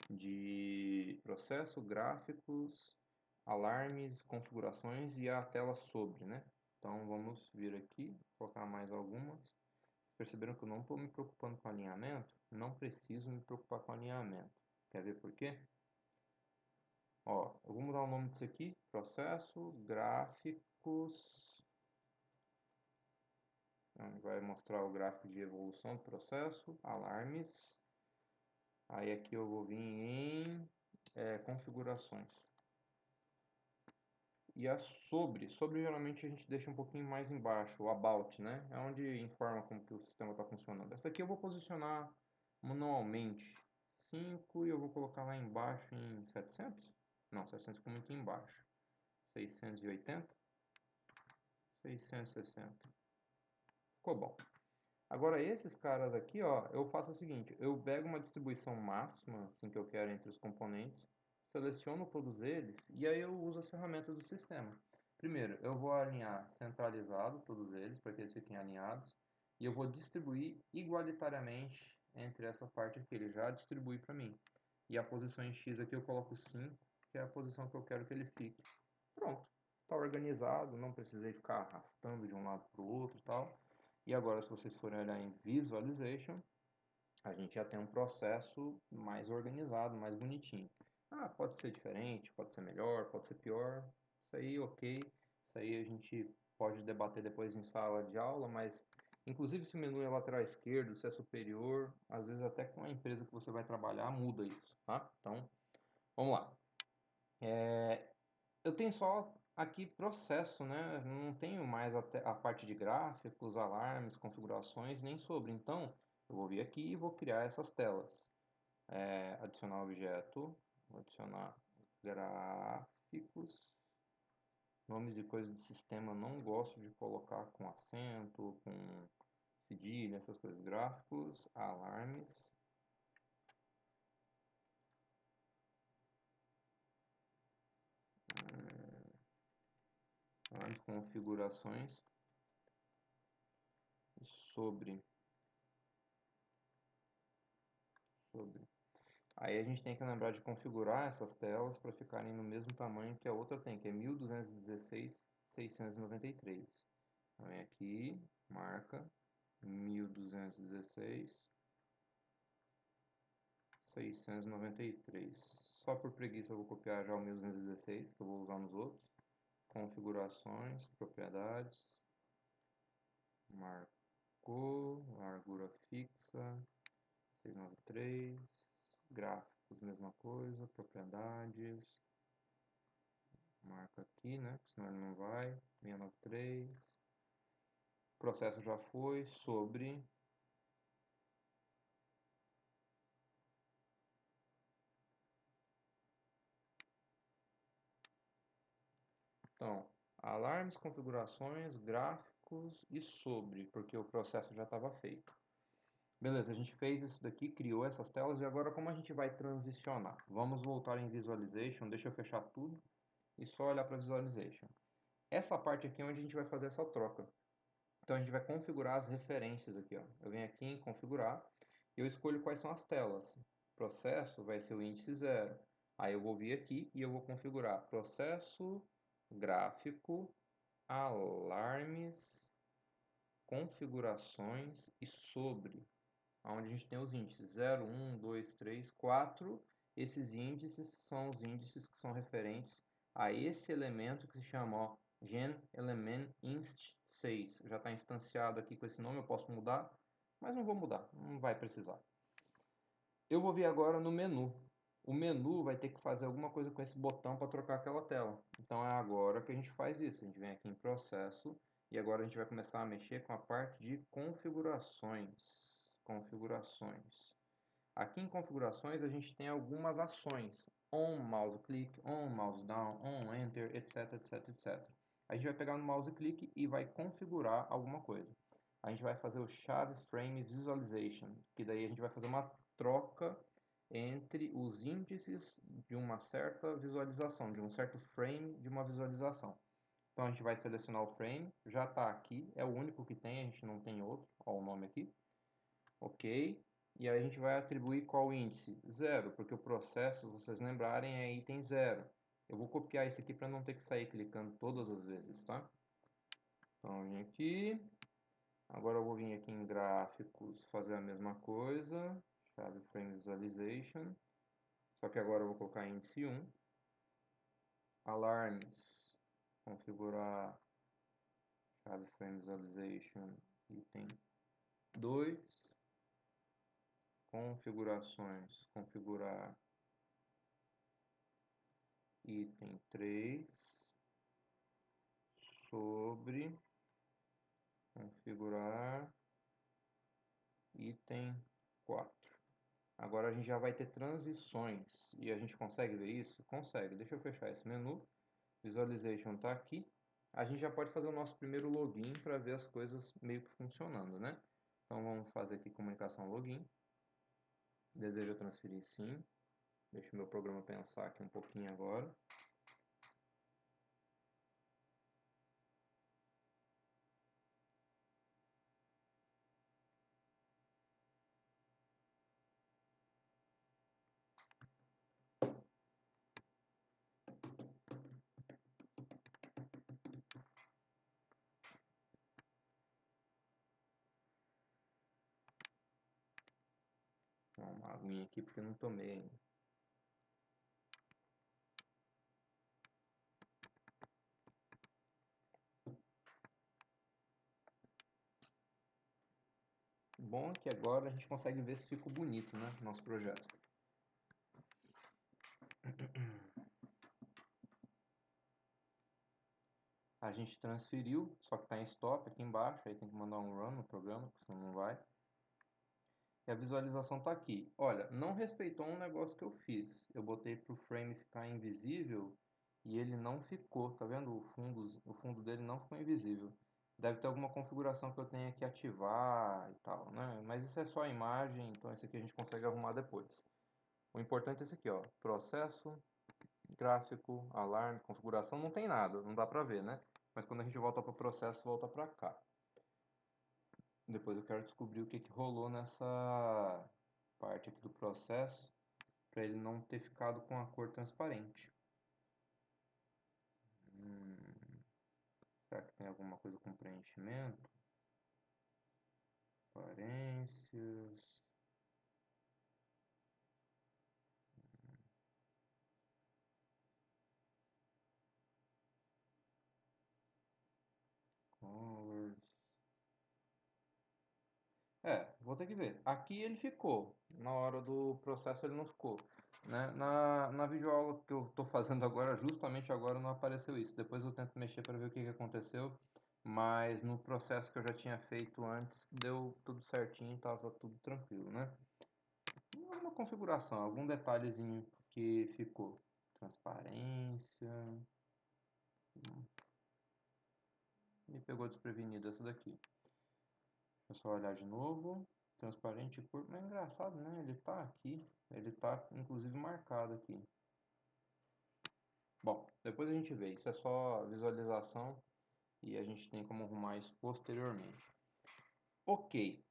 [SPEAKER 1] de processo, gráficos, alarmes, configurações e a tela sobre, né? Então vamos vir aqui, colocar mais algumas. Perceberam que eu não estou me preocupando com alinhamento? Não preciso me preocupar com alinhamento. Quer ver por quê? Ó, eu vou mudar o nome disso aqui, processo, gráficos. Vai mostrar o gráfico de evolução do processo, alarmes. Aí aqui eu vou vir em configurações. E a sobre geralmente a gente deixa um pouquinho mais embaixo, o about, né? É onde informa como que o sistema está funcionando. Essa aqui eu vou posicionar manualmente 5 e eu vou colocar lá embaixo em 700? Não, 700 ficou muito embaixo. 680? 660. Ficou bom. Agora, esses caras aqui, ó, eu faço o seguinte, eu pego uma distribuição máxima, assim, que eu quero entre os componentes, seleciono todos eles, e aí eu uso as ferramentas do sistema. Primeiro, eu vou alinhar centralizado todos eles, para que eles fiquem alinhados, e eu vou distribuir igualitariamente entre essa parte aqui, ele já distribui para mim. E a posição em X aqui eu coloco 5, que é a posição que eu quero que ele fique. Pronto, está organizado, não precisei ficar arrastando de um lado para o outro e tal. E agora, se vocês forem olhar em Visualization, a gente já tem um processo mais organizado, mais bonitinho. Ah, pode ser diferente, pode ser melhor, pode ser pior. Isso aí, ok. Isso aí a gente pode debater depois em sala de aula, mas inclusive se o menu é lateral esquerdo, se é superior, às vezes até com a empresa que você vai trabalhar muda isso, tá? Então, vamos lá. Eu tenho só aqui processo, né? Não tenho mais a parte de gráficos, alarmes, configurações, nem sobre. Então, eu vou vir aqui e vou criar essas telas. Adicionar objeto, vou adicionar gráficos, nomes e coisas de sistema, não gosto de colocar com acento, com cedilha, essas coisas. Gráficos, alarmes, alarmes, configurações, sobre, sobre. Aí a gente tem que lembrar de configurar essas telas para ficarem no mesmo tamanho que a outra tem, que é 1216/693. Então vem aqui, marca 1216/693. Só por preguiça eu vou copiar já o 1216, que eu vou usar nos outros. Configurações, propriedades, marcou, largura fixa, 693, gráficos, mesma coisa, propriedades, marca aqui, né? Senão ele não vai. 693. O processo já foi sobre. Então, alarmes, configurações, gráficos e sobre, porque o processo já estava feito. Beleza, a gente fez isso daqui, criou essas telas e agora como a gente vai transicionar? Vamos voltar em Visualization, deixa eu fechar tudo e só olhar para Visualization. Essa parte aqui é onde a gente vai fazer essa troca. Então a gente vai configurar as referências aqui, ó. Eu venho aqui em configurar e eu escolho quais são as telas. Processo vai ser o índice 0. Aí eu vou vir aqui e eu vou configurar processo, gráfico, alarmes, configurações e sobre, onde a gente tem os índices 0, 1, 2, 3, 4. Esses índices são os índices que são referentes a esse elemento que se chama, ó, gen element inst 6. Já está instanciado aqui com esse nome, eu posso mudar, mas não vou mudar, não vai precisar. Eu vou vir agora no menu. O menu vai ter que fazer alguma coisa com esse botão para trocar aquela tela. Então é agora que a gente faz isso. A gente vem aqui em processo e agora a gente vai começar a mexer com a parte de configurações. Configurações. Aqui em configurações a gente tem algumas ações. On mouse click, on mouse down, on enter, etc, etc, etc. A gente vai pegar no mouse click e vai configurar alguma coisa. A gente vai fazer o chave frame visualization, que daí a gente vai fazer uma troca entre os índices de uma certa visualização, de um certo frame de uma visualização. Então a gente vai selecionar o frame, já está aqui, é o único que tem, a gente não tem outro, olha o nome aqui. Ok, e aí a gente vai atribuir qual índice? 0, porque o processo, se vocês lembrarem, é item 0. Eu vou copiar isso aqui para não ter que sair clicando todas as vezes, tá? Então, eu vim aqui, agora eu vou vir aqui em gráficos, fazer a mesma coisa, chave frame visualization, só que agora eu vou colocar índice 1, alarmes, configurar chave frame visualization, item 2, configurações, configurar item 3, sobre, configurar, item 4. Agora a gente já vai ter transições e a gente consegue ver isso? Consegue. Deixa eu fechar esse menu. Visualization está aqui. A gente já pode fazer o nosso primeiro login para ver as coisas meio que funcionando, né? Então vamos fazer aqui comunicação login. Desejo transferir sim. Deixa o meu programa pensar aqui um pouquinho agora. Uma aguinha aqui porque eu não tomei ainda. Bom é que agora a gente consegue ver se ficou bonito, né, nosso projeto. A gente transferiu, só que está em stop aqui embaixo, aí tem que mandar um run no programa, que senão não vai. E a visualização está aqui. Olha, não respeitou um negócio que eu fiz. Eu botei para o frame ficar invisível e ele não ficou, tá vendo? O fundo dele não ficou invisível. Deve ter alguma configuração que eu tenha que ativar e tal, né? Mas isso é só a imagem, então esse aqui a gente consegue arrumar depois. O importante é esse aqui, ó. Processo, gráfico, alarme, configuração, não tem nada, não dá pra ver, né? Mas quando a gente volta para o processo, volta para cá. Depois eu quero descobrir o que rolou nessa parte aqui do processo para ele não ter ficado com a cor transparente. Será que tem alguma coisa com preenchimento? Aparências. Colors. Vou ter que ver. Aqui ele ficou. Na hora do processo ele não ficou. Né? Na videoaula que eu estou fazendo agora, justamente agora não apareceu isso. Depois eu tento mexer para ver o que aconteceu. Mas no processo que eu já tinha feito antes, deu tudo certinho, estava tudo tranquilo, né? Uma configuração, algum detalhezinho que ficou. Transparência. Me pegou desprevenido essa daqui. Deixa eu só olhar de novo. Transparente e curto. Mas é engraçado, né? Ele tá aqui. Ele tá inclusive marcado aqui. Bom, depois a gente vê. Isso é só visualização e a gente tem como arrumar isso posteriormente. Ok.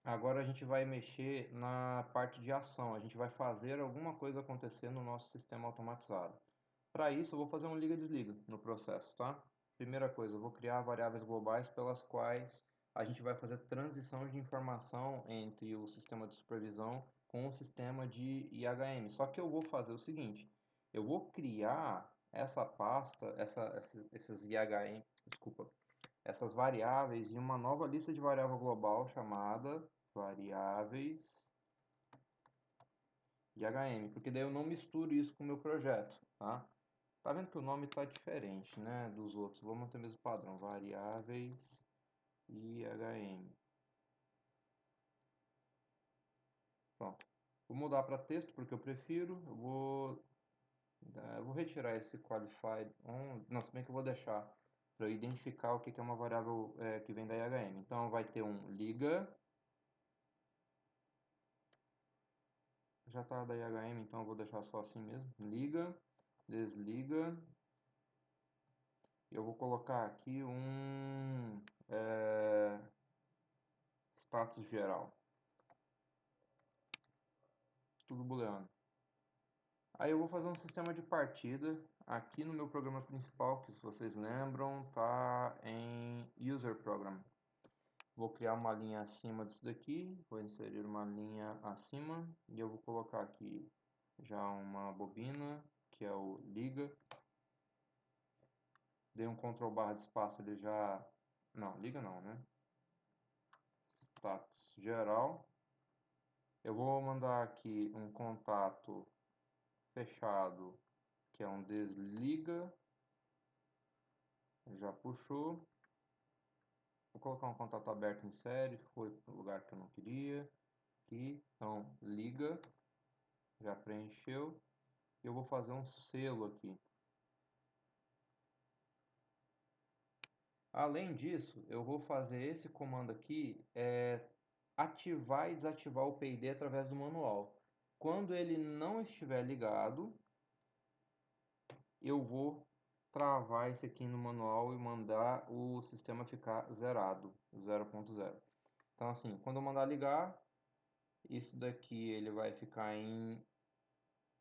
[SPEAKER 1] Agora a gente vai mexer na parte de ação. A gente vai fazer alguma coisa acontecer no nosso sistema automatizado. Para isso, eu vou fazer um liga-desliga no processo, tá? Primeira coisa, eu vou criar variáveis globais pelas quais a gente vai fazer transição de informação entre o sistema de supervisão com o sistema de IHM. Só que eu vou fazer o seguinte, eu vou criar essa pasta, esses IHM, desculpa, essas variáveis em uma nova lista de variável global chamada variáveis IHM, porque daí eu não misturo isso com o meu projeto, tá? Tá vendo que o nome está diferente, né, dos outros. Vou manter o mesmo padrão, variáveis IHM. Pronto. Vou mudar para texto porque eu prefiro. Eu vou retirar esse qualified on. Não, se bem que eu vou deixar para eu identificar o que é uma variável que vem da IHM. Então vai ter um liga. Já está da IHM, então eu vou deixar só assim mesmo. Liga, desliga. Eu vou colocar aqui um status geral. Tudo booleano. Aí eu vou fazer um sistema de partida aqui no meu programa principal, que se vocês lembram, tá em User Program. Vou criar uma linha acima disso daqui, vou inserir uma linha acima e eu vou colocar aqui já uma bobina, que é o liga. Dei um Ctrl barra de espaço, ele já... Não, liga não, né? Status geral. Eu vou mandar aqui um contato fechado, que é um desliga. Já puxou. Vou colocar um contato aberto em série, foi para o lugar que eu não queria. Aqui, então liga, já preencheu. Eu vou fazer um selo aqui. Além disso, eu vou fazer esse comando aqui, ativar e desativar o PID através do manual. Quando ele não estiver ligado, eu vou travar esse aqui no manual e mandar o sistema ficar zerado, 0.0. Então assim, quando eu mandar ligar, isso daqui ele vai ficar em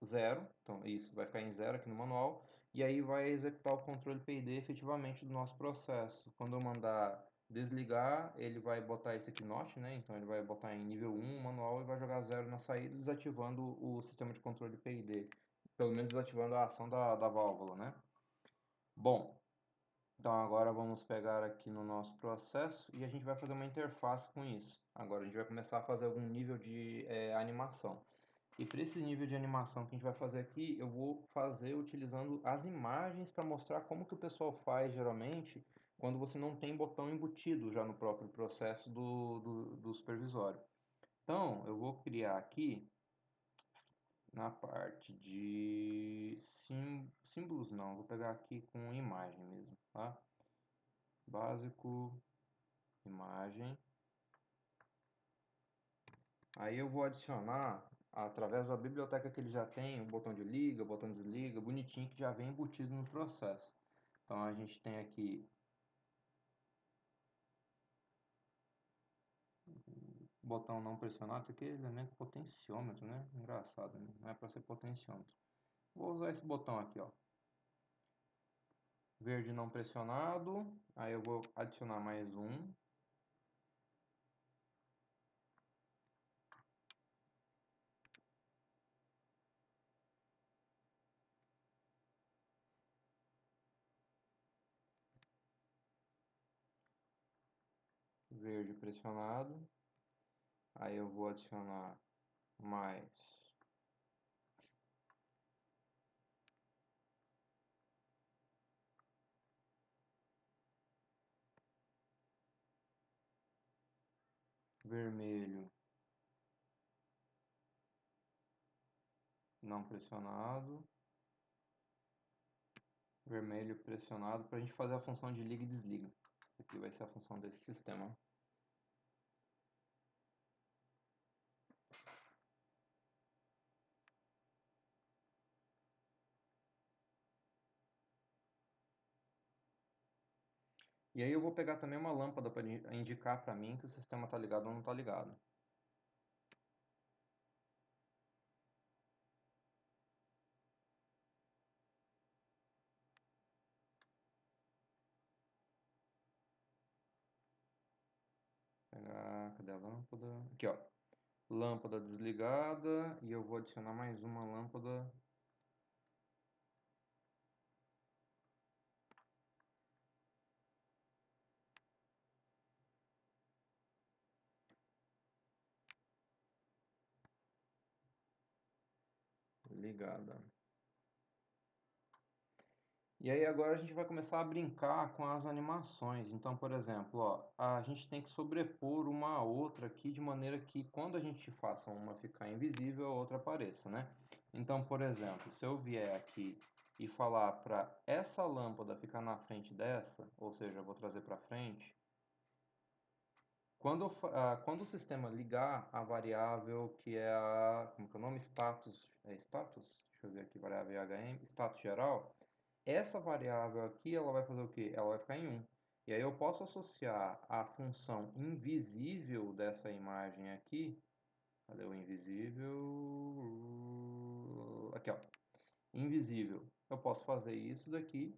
[SPEAKER 1] zero, então isso vai ficar em zero aqui no manual, e aí vai executar o controle PID efetivamente do nosso processo. Quando eu mandar desligar, ele vai botar esse aqui NOT, né? Então ele vai botar em nível 1 o manual e vai jogar zero na saída, desativando o sistema de controle PID, pelo menos desativando a ação da válvula, né? Bom, então agora vamos pegar aqui no nosso processo e a gente vai fazer uma interface com isso. Agora a gente vai começar a fazer algum nível de animação. E para esse nível de animação que a gente vai fazer aqui, eu vou fazer utilizando as imagens para mostrar como que o pessoal faz geralmente quando você não tem botão embutido já no próprio processo do supervisório. Então, eu vou criar aqui na parte de símbolos, não, vou pegar aqui com imagem mesmo, tá? Básico, imagem. Aí eu vou adicionar, através da biblioteca que ele já tem, o botão de liga, o botão de desliga, bonitinho, que já vem embutido no processo. Então a gente tem aqui o botão não pressionado, isso aqui é elemento potenciômetro, né? Engraçado, né? Não é para ser potenciômetro. Vou usar esse botão aqui, ó. Verde não pressionado, aí eu vou adicionar mais um. Verde pressionado, aí eu vou adicionar mais vermelho não pressionado, vermelho pressionado, para a gente fazer a função de liga e desliga. Aqui vai ser a função desse sistema. E aí eu vou pegar também uma lâmpada para indicar para mim que o sistema está ligado ou não está ligado. Pegar, cadê a lâmpada? Aqui, ó. Lâmpada desligada e eu vou adicionar mais uma lâmpada ligada. E aí agora a gente vai começar a brincar com as animações. Então, por exemplo, ó, a gente tem que sobrepor uma a outra aqui de maneira que quando a gente faça uma ficar invisível, a outra apareça, né? Então, por exemplo, se eu vier aqui e falar para essa lâmpada ficar na frente dessa, ou seja, eu vou trazer para frente, quando o sistema ligar a variável que é como que é o nome? Status, é status? Deixa eu ver aqui, variável IHM, status geral. Essa variável aqui, ela vai fazer o quê? Ela vai ficar em 1. E aí eu posso associar a função invisível dessa imagem aqui. Cadê o invisível? Aqui, ó. Invisível. Eu posso fazer isso daqui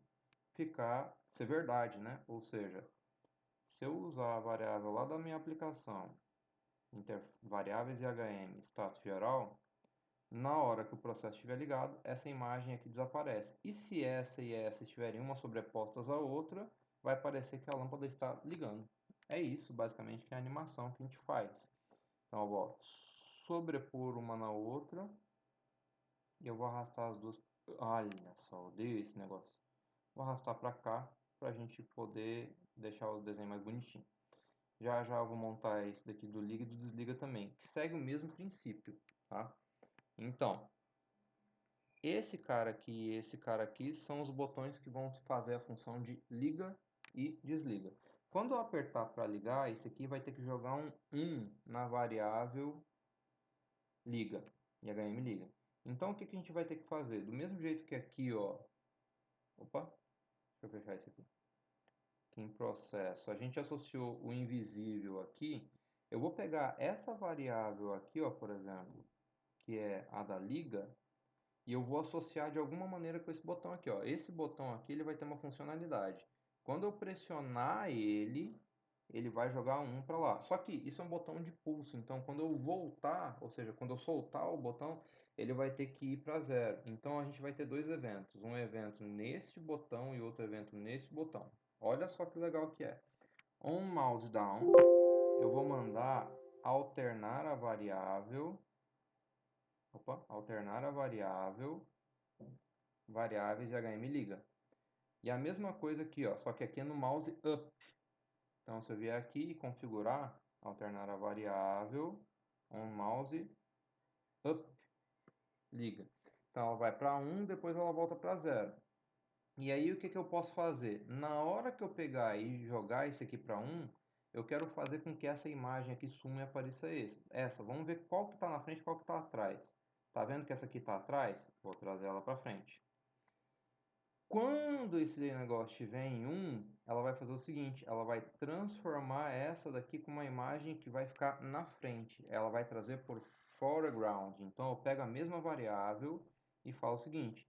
[SPEAKER 1] ser verdade, né? Ou seja, se eu usar a variável lá da minha aplicação, variáveis IHM, status geral, na hora que o processo estiver ligado, essa imagem aqui desaparece. E se essa e essa estiverem uma sobrepostas à outra, vai parecer que a lâmpada está ligando. É isso, basicamente, que é a animação que a gente faz. Então, eu vou sobrepor uma na outra e eu vou arrastar as duas. Olha só, eu odeio esse negócio. Vou arrastar para cá para a gente poder deixar o desenho mais bonitinho. Já já eu vou montar esse daqui do liga e do desliga também, que segue o mesmo princípio, tá? Então, esse cara aqui e esse cara aqui são os botões que vão fazer a função de liga e desliga. Quando eu apertar para ligar, esse aqui vai ter que jogar um 1 na variável liga, IHM liga. Então o que que a gente vai ter que fazer? Do mesmo jeito que aqui, ó, opa, deixa eu fechar isso aqui. Aqui em processo, a gente associou o invisível aqui. Eu vou pegar essa variável aqui, ó, por exemplo, que é a da liga, e eu vou associar de alguma maneira com esse botão aqui, ó. Esse botão aqui, ele vai ter uma funcionalidade. Quando eu pressionar ele, ele vai jogar um para lá. Só que isso é um botão de pulso, então quando eu voltar, ou seja, quando eu soltar o botão, ele vai ter que ir para zero. Então a gente vai ter dois eventos, um evento nesse botão e outro evento nesse botão. Olha só que legal que é. On mouse down, eu vou mandar alternar a variável, variáveis de HM liga. E a mesma coisa aqui, ó, só que aqui é no mouse up. Então, se eu vier aqui e configurar, alternar a variável, on mouse up, liga. Então, ela vai para 1, depois ela volta para 0. E aí, o que que eu posso fazer? Na hora que eu pegar e jogar isso aqui para 1, eu quero fazer com que essa imagem aqui suma e apareça essa. Vamos ver qual que está na frente e qual que está atrás. Tá vendo que essa aqui está atrás? Vou trazer ela para frente. Quando esse negócio estiver em 1, ela vai fazer o seguinte, ela vai transformar essa daqui com uma imagem que vai ficar na frente. Ela vai trazer por foreground. Então eu pego a mesma variável e falo o seguinte,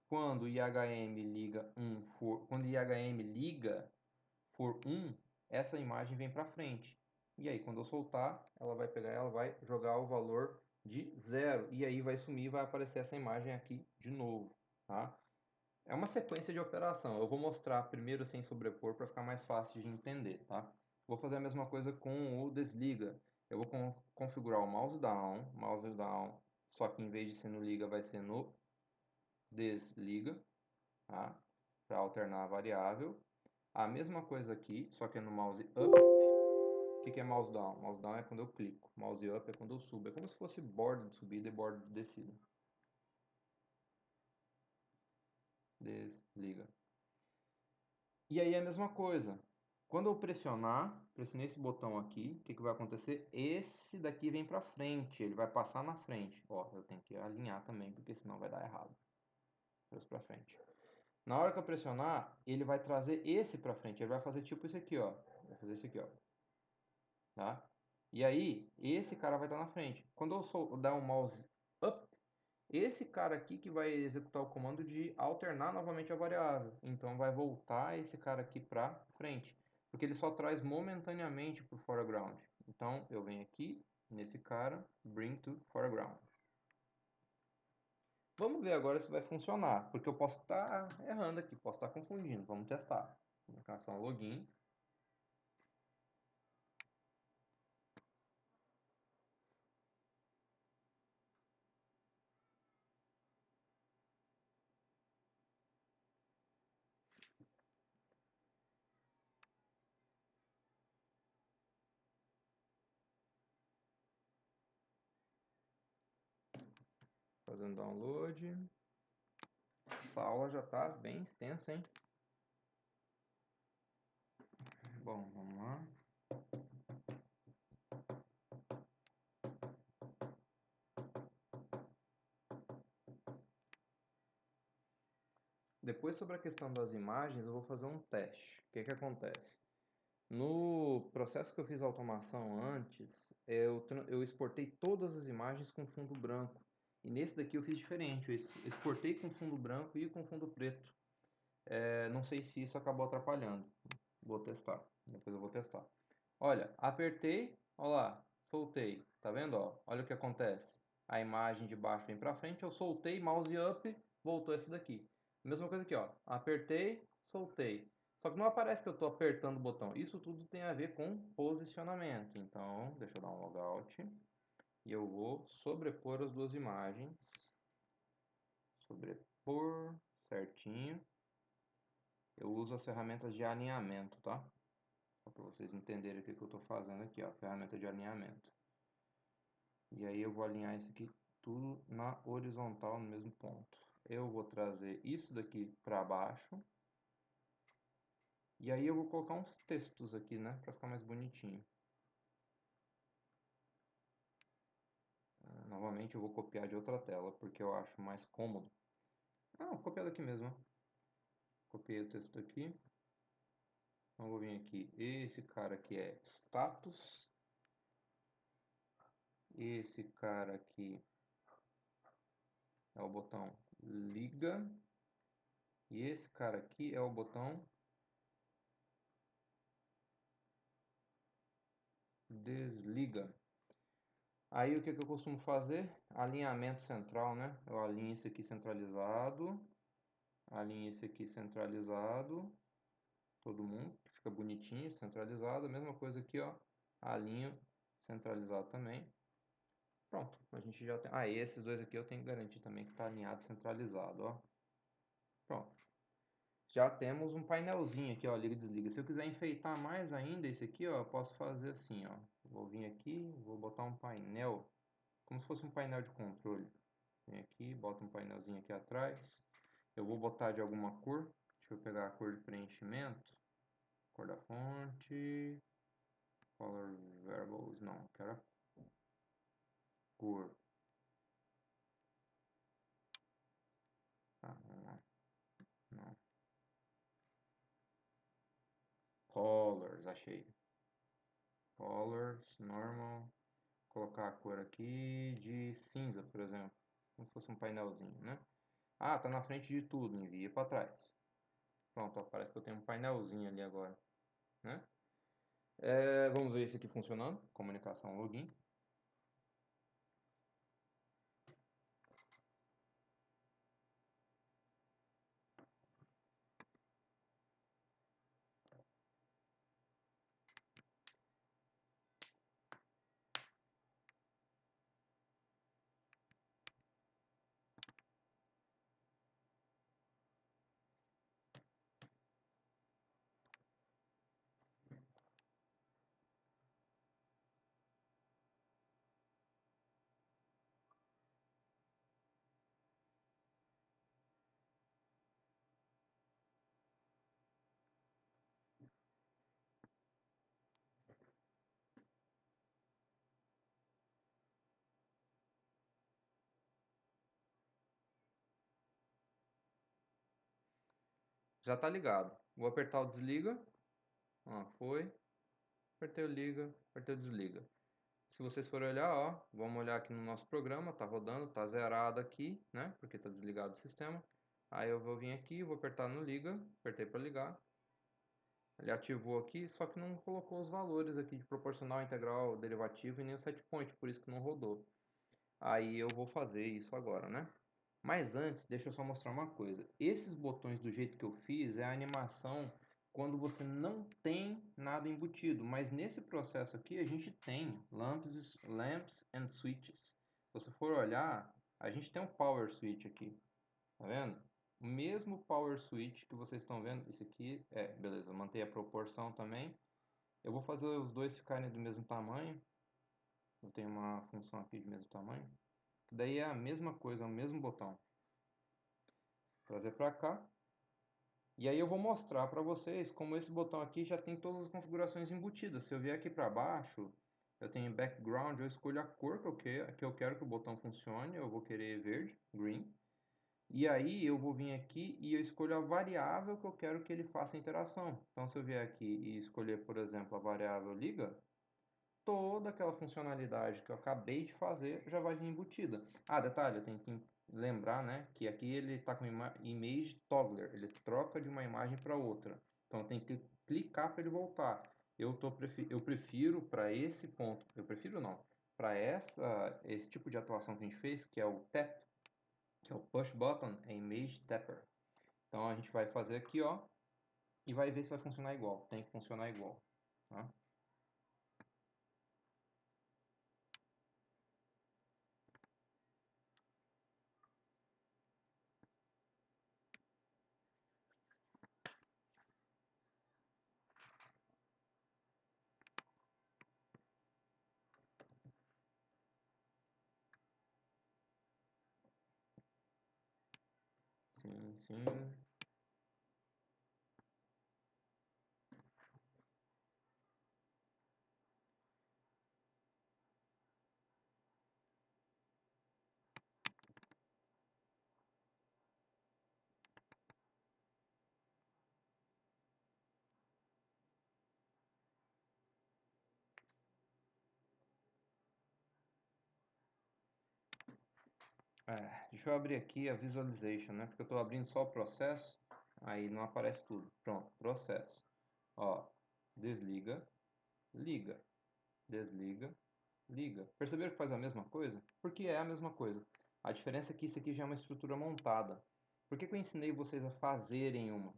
[SPEAKER 1] quando IHM liga 1 for, quando IHM liga for 1, essa imagem vem para frente. E aí quando eu soltar, ela vai pegar, ela vai jogar o valor de 0 e aí vai sumir e vai aparecer essa imagem aqui de novo, tá? É uma sequência de operação. Eu vou mostrar primeiro sem sobrepor para ficar mais fácil de entender, tá? Vou fazer a mesma coisa com o desliga. Eu vou configurar o mouse down, só que em vez de ser no liga, vai ser no desliga, tá? Para alternar a variável. A mesma coisa aqui, só que é no mouse up. O que que é mouse down? Mouse down é quando eu clico. Mouse up é quando eu subo. É como se fosse borda de subida e borda de descida. Desliga. E aí é a mesma coisa. Quando eu pressionei esse botão aqui, o que que vai acontecer? Esse daqui vem para frente, ele vai passar na frente. Ó, eu tenho que alinhar também, porque senão vai dar errado. Trouxe para frente. Na hora que eu pressionar, ele vai trazer esse para frente. Ele vai fazer tipo isso aqui, ó. Vai fazer isso aqui, ó. Tá? E aí, esse cara vai estar na frente. Quando eu dar um mouse up, esse cara aqui que vai executar o comando de alternar novamente a variável. Então vai voltar esse cara aqui para frente, porque ele só traz momentaneamente para o foreground. Então eu venho aqui nesse cara, bring to foreground. Vamos ver agora se vai funcionar, porque eu posso estar errando aqui, posso estar confundindo. Vamos testar. Aplicação login. Fazendo download. Essa aula já está bem extensa, hein? Bom, vamos lá. Depois, sobre a questão das imagens, eu vou fazer um teste. O que que acontece? No processo que eu fiz a automação antes, eu exportei todas as imagens com fundo branco. E nesse daqui eu fiz diferente. Eu exportei com fundo branco e com fundo preto. Não sei se isso acabou atrapalhando. Vou testar. Depois eu vou testar. Olha, apertei, olha lá, soltei. Tá vendo? Ó? Olha o que acontece. A imagem de baixo vem para frente, eu soltei, mouse up, voltou esse daqui. Mesma coisa aqui, ó. Apertei, soltei. Só que não aparece que eu estou apertando o botão. Isso tudo tem a ver com posicionamento. Então, deixa eu dar um logout. E eu vou sobrepor as duas imagens. Sobrepor certinho. Eu uso as ferramentas de alinhamento, tá? Só para vocês entenderem o que eu estou fazendo aqui, ó. Ferramenta de alinhamento. E aí eu vou alinhar isso aqui tudo na horizontal, no mesmo ponto. Eu vou trazer isso daqui para baixo. E aí eu vou colocar uns textos aqui, né, para ficar mais bonitinho. Novamente eu vou copiar de outra tela, porque eu acho mais cômodo. Ah, vou copiar daqui mesmo, ó. Copiei o texto aqui. Então eu vou vir aqui. Esse cara aqui é status. Esse cara aqui é o botão liga. E esse cara aqui é o botão desliga. Aí o que eu costumo fazer? Alinhamento central, né? Eu alinho esse aqui centralizado. Alinho esse aqui centralizado. Todo mundo, que fica bonitinho, centralizado. A mesma coisa aqui, ó. Alinho centralizado também. Pronto, a gente já tem. Ah, e esses dois aqui eu tenho que garantir também que está alinhado centralizado, ó. Pronto. Já temos um painelzinho aqui, ó, liga e desliga. Se eu quiser enfeitar mais ainda esse aqui, ó, eu posso fazer assim, ó. Vou vir aqui, vou botar um painel, como se fosse um painel de controle. Vem aqui, bota um painelzinho aqui atrás. Eu vou botar de alguma cor. Deixa eu pegar a cor de preenchimento. Cor da fonte. Color variables, não, quero a cor. Tá, vamos lá. Não. Colors, achei. Colors, normal. Colocar a cor aqui de cinza, por exemplo. Como se fosse um painelzinho, né? Ah, tá na frente de tudo, envia para trás. Pronto, ó, parece que eu tenho um painelzinho ali agora, né? Vamos ver esse aqui funcionando. Comunicação login. Já tá ligado. Vou apertar o desliga. Ó, foi. Apertei o liga, apertei o desliga. Se vocês forem olhar, ó, vamos olhar aqui no nosso programa, tá rodando, tá zerado aqui, né? Porque tá desligado o sistema. Aí eu vou vir aqui, vou apertar no liga, apertei para ligar. Ele ativou aqui, só que não colocou os valores aqui de proporcional, integral, derivativo e nem o set point, por isso que não rodou. Aí eu vou fazer isso agora, né? Mas antes, deixa eu só mostrar uma coisa. Esses botões do jeito que eu fiz é a animação quando você não tem nada embutido. Mas nesse processo aqui a gente tem lamps and switches. Se você for olhar, a gente tem um power switch aqui. Tá vendo? O mesmo power switch que vocês estão vendo. Esse aqui beleza, mantém a proporção também. Eu vou fazer os dois ficarem do mesmo tamanho. Eu tenho uma função aqui de mesmo tamanho. Daí é a mesma coisa, é o mesmo botão. Trazer para cá. E aí eu vou mostrar para vocês como esse botão aqui já tem todas as configurações embutidas. Se eu vier aqui para baixo, eu tenho background, eu escolho a cor que eu quero que o botão funcione. Eu vou querer verde, green. E aí eu vou vir aqui e eu escolho a variável que eu quero que ele faça a interação. Então se eu vier aqui e escolher, por exemplo, a variável liga, toda aquela funcionalidade que eu acabei de fazer já vai vir embutida. Ah, detalhe, eu tenho que lembrar, né, que aqui ele está com image toggler, ele troca de uma imagem para outra. Então eu tenho que clicar para ele voltar. Eu prefiro para esse ponto, eu prefiro não, para esse tipo de atuação que a gente fez, que é o tap, que é o push button, é image tapper. Então a gente vai fazer aqui, ó, e vai ver se vai funcionar igual. Tem que funcionar igual, tá? Sim, sim. Deixa eu abrir aqui a visualization, né? Porque eu estou abrindo só o processo, aí não aparece tudo. Pronto, processo. Ó, desliga, liga, desliga, liga. Perceberam que faz a mesma coisa? Porque é a mesma coisa. A diferença é que isso aqui já é uma estrutura montada. Por que que eu ensinei vocês a fazerem uma?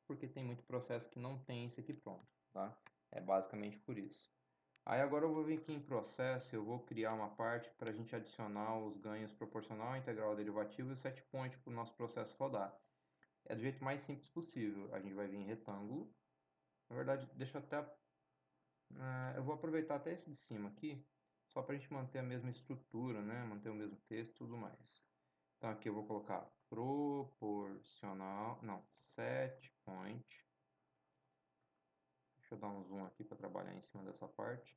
[SPEAKER 1] Porque tem muito processo que não tem isso aqui pronto, tá? É basicamente por isso. Aí agora eu vou vir aqui em processo, eu vou criar uma parte para a gente adicionar os ganhos proporcional, integral, derivativo e o set point para o nosso processo rodar. É do jeito mais simples possível. A gente vai vir em retângulo. Na verdade, deixa eu até... eu vou aproveitar até esse de cima aqui, só para a gente manter a mesma estrutura, né? Manter o mesmo texto e tudo mais. Então aqui eu vou colocar proporcional, não, set point. Deixa eu dar um zoom aqui para trabalhar em cima dessa parte.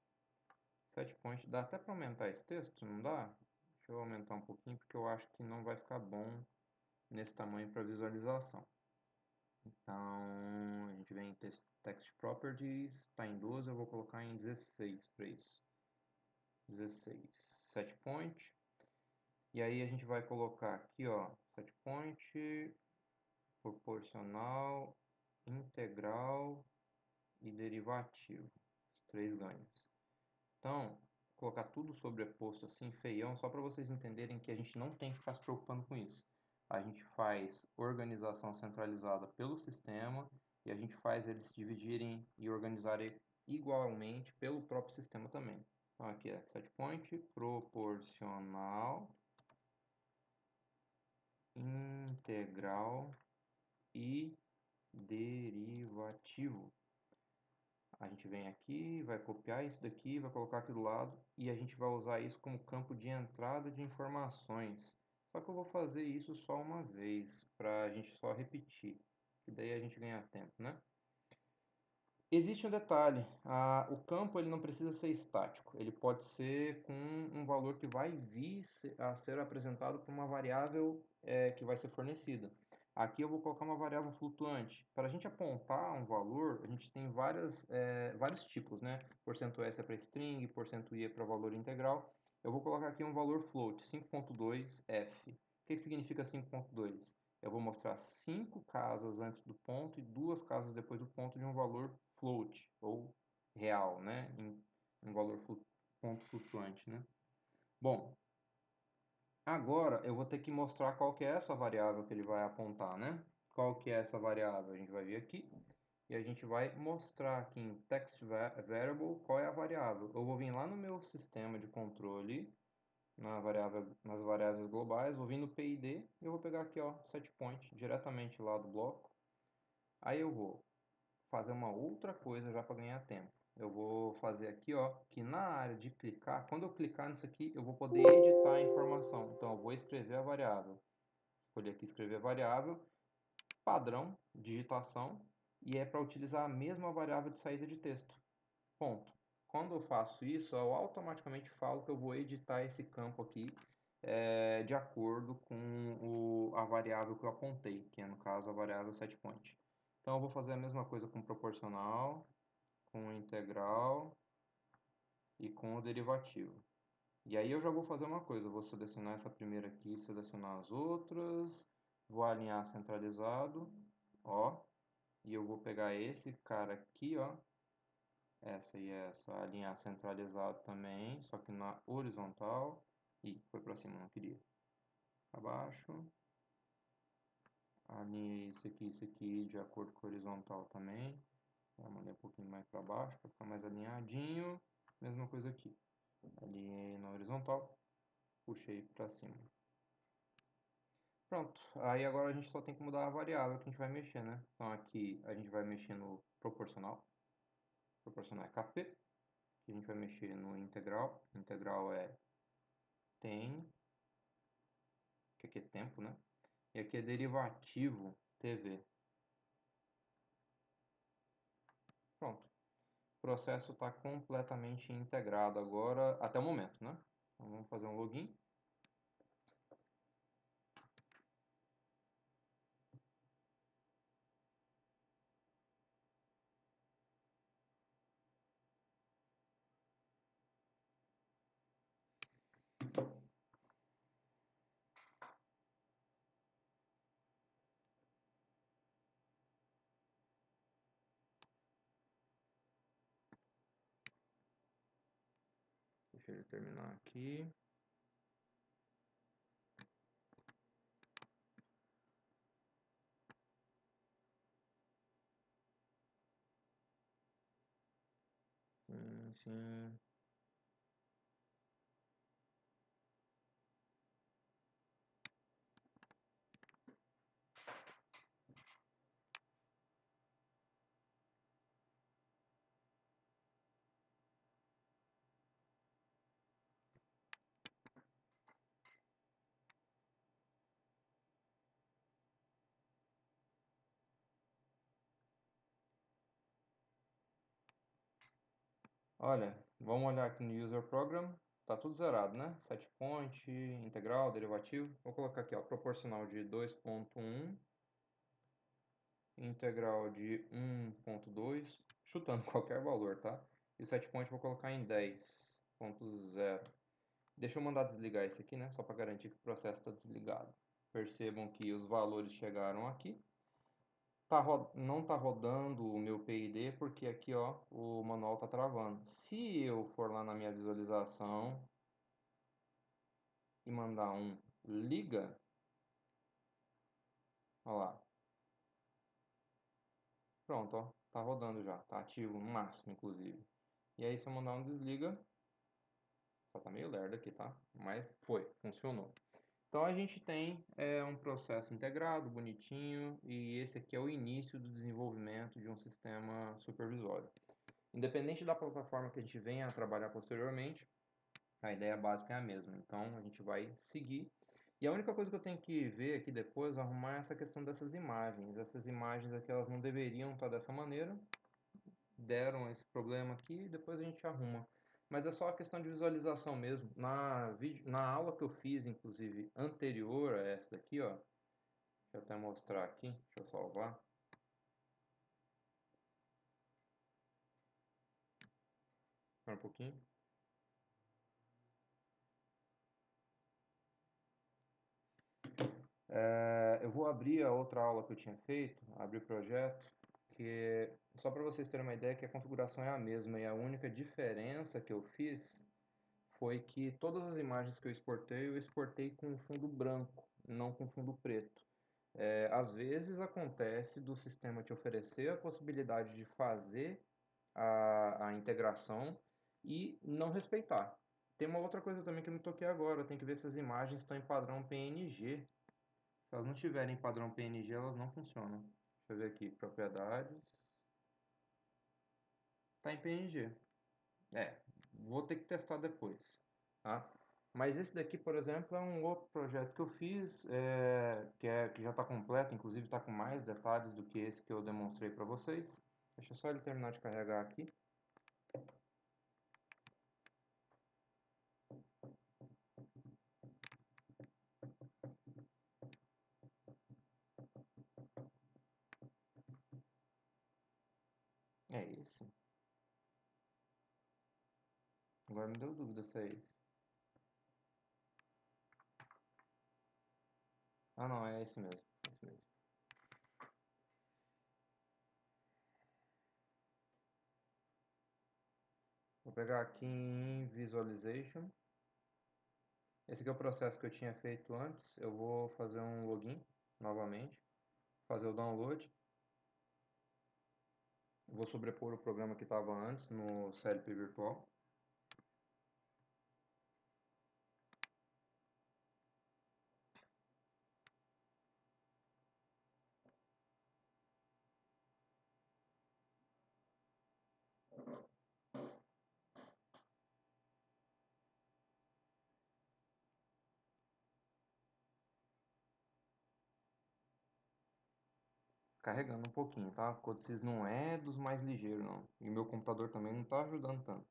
[SPEAKER 1] Set point, dá até para aumentar esse texto, não dá? Deixa eu aumentar um pouquinho, porque eu acho que não vai ficar bom nesse tamanho para visualização. Então, a gente vem em Text Properties, está em 12, eu vou colocar em 16 para isso. 16, set point. E aí a gente vai colocar aqui, ó, set point, proporcional, integral e derivativo. Os três ganhos. Então, vou colocar tudo sobreposto assim, feião, só para vocês entenderem que a gente não tem que ficar se preocupando com isso. A gente faz organização centralizada pelo sistema e a gente faz eles se dividirem e organizarem igualmente pelo próprio sistema também. Então aqui é setPoint, proporcional, integral e derivativo. A gente vem aqui, vai copiar isso daqui, vai colocar aqui do lado e a gente vai usar isso como campo de entrada de informações. Só que eu vou fazer isso só uma vez, para a gente só repetir, que daí a gente ganha tempo, né? Existe um detalhe, o campo ele não precisa ser estático, ele pode ser com um valor que vai vir a ser apresentado por uma variável que vai ser fornecida. Aqui eu vou colocar uma variável flutuante. Para a gente apontar um valor, a gente tem vários tipos, né? %s é para string, %i é para valor integral. Eu vou colocar aqui um valor float, 5.2f. O que significa 5.2? Eu vou mostrar 5 casas antes do ponto e 2 casas depois do ponto de um valor float, ou real, né? Em valor ponto flutuante, né? Bom, agora eu vou ter que mostrar qual que é essa variável que ele vai apontar, né? Qual que é essa variável? A gente vai vir aqui e a gente vai mostrar aqui em text variable qual é a variável. Eu vou vir lá no meu sistema de controle, nas variáveis globais, vou vir no PID e eu vou pegar aqui, ó, setPoint, diretamente lá do bloco. Aí eu vou fazer uma outra coisa já para ganhar tempo. Eu vou fazer aqui, ó, que na área de clicar, quando eu clicar nisso aqui, eu vou poder editar a informação. Então eu vou escrever a variável. Escolher aqui escrever a variável, padrão, digitação, e é para utilizar a mesma variável de saída de texto. Ponto. Quando eu faço isso, eu automaticamente falo que eu vou editar esse campo aqui de acordo com a variável que eu apontei, que é no caso a variável setPoint. Então eu vou fazer a mesma coisa com proporcional, com integral e com o derivativo. E aí eu já vou fazer uma coisa, eu vou selecionar essa primeira aqui, selecionar as outras, vou alinhar centralizado, ó, e eu vou pegar esse cara aqui, ó, essa e essa, alinhar centralizado também, só que na horizontal, e foi para cima, não queria, abaixo, alinhei isso aqui de acordo com o horizontal também, eu mandei um pouquinho mais para baixo, para ficar mais alinhadinho, mesma coisa aqui. Alinhei na horizontal, puxei para cima. Pronto, aí agora a gente só tem que mudar a variável que a gente vai mexer, né? Então aqui a gente vai mexer no proporcional, proporcional é KP, que a gente vai mexer no integral, integral é tem, que aqui é tempo, né? E aqui é derivativo TV. Pronto, o processo está completamente integrado agora, até o momento, né? Então vamos fazer um login. Deixa ele terminar aqui. Sim. Olha, vamos olhar aqui no User Program. Tá tudo zerado, né? Setpoint, integral, derivativo. Vou colocar aqui, ó, proporcional de 2.1, integral de 1.2, chutando qualquer valor, tá? E o setpoint vou colocar em 10.0. Deixa eu mandar desligar esse aqui, né? Só para garantir que o processo está desligado. Percebam que os valores chegaram aqui. Não está rodando o meu PID porque aqui, ó, o manual está travando. Se eu for lá na minha visualização e mandar um liga, ó lá, pronto, ó, tá rodando já, tá ativo no máximo, inclusive. E aí se eu mandar um desliga, só tá meio lerdo aqui, tá? Mas funcionou. Então a gente tem um processo integrado, bonitinho, e esse aqui é o início do desenvolvimento de um sistema supervisório. Independente da plataforma que a gente venha a trabalhar posteriormente, a ideia básica é a mesma. Então a gente vai seguir. E a única coisa que eu tenho que ver aqui depois é arrumar essa questão dessas imagens. Essas imagens aqui elas não deveriam estar dessa maneira. Deram esse problema aqui e depois a gente arruma. Mas é só a questão de visualização mesmo. Na aula que eu fiz, inclusive, anterior a essa daqui, ó. Deixa eu até mostrar aqui. Deixa eu salvar. Espera um pouquinho. Eu vou abrir a outra aula que eu tinha feito, abrir o projeto, que só para vocês terem uma ideia que a configuração é a mesma e a única diferença que eu fiz foi que todas as imagens que eu exportei com fundo branco, não com fundo preto. Às vezes acontece do sistema te oferecer a possibilidade de fazer a integração e não respeitar. Tem uma outra coisa também que eu me toquei agora, tem que ver se as imagens estão em padrão PNG. Se elas não tiverem padrão PNG, elas não funcionam. Deixa eu ver aqui, propriedades. Tá em PNG. Vou ter que testar depois, tá? Mas esse daqui, por exemplo, é um outro projeto que eu fiz, que já está completo, inclusive está com mais detalhes do que esse que eu demonstrei para vocês. Deixa só ele terminar de carregar aqui. É esse. Agora me deu dúvida se é esse. Ah, não, é esse mesmo. É esse mesmo. Vou pegar aqui em Visualization. Esse aqui é o processo que eu tinha feito antes. Eu vou fazer um login novamente, fazer o download. Vou sobrepor o programa que estava antes no CLP virtual. Carregando um pouquinho, tá? O Codesys não é dos mais ligeiros, não. E meu computador também não está ajudando tanto.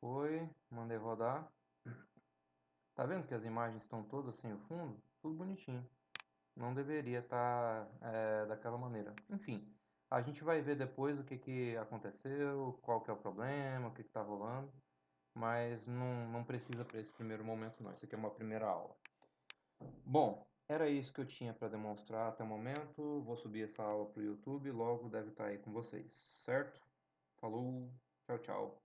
[SPEAKER 1] Foi, mandei rodar. Tá vendo que as imagens estão todas sem o fundo? Tudo bonitinho. Não deveria estar daquela maneira. Enfim, a gente vai ver depois o que, que aconteceu, qual que é o problema, o que está rolando. Mas não precisa para esse primeiro momento não. Isso aqui é uma primeira aula. Bom, Era isso que eu tinha para demonstrar até o momento. Vou subir essa aula para o YouTube, logo deve estar aí com vocês, certo? Falou, tchau, tchau.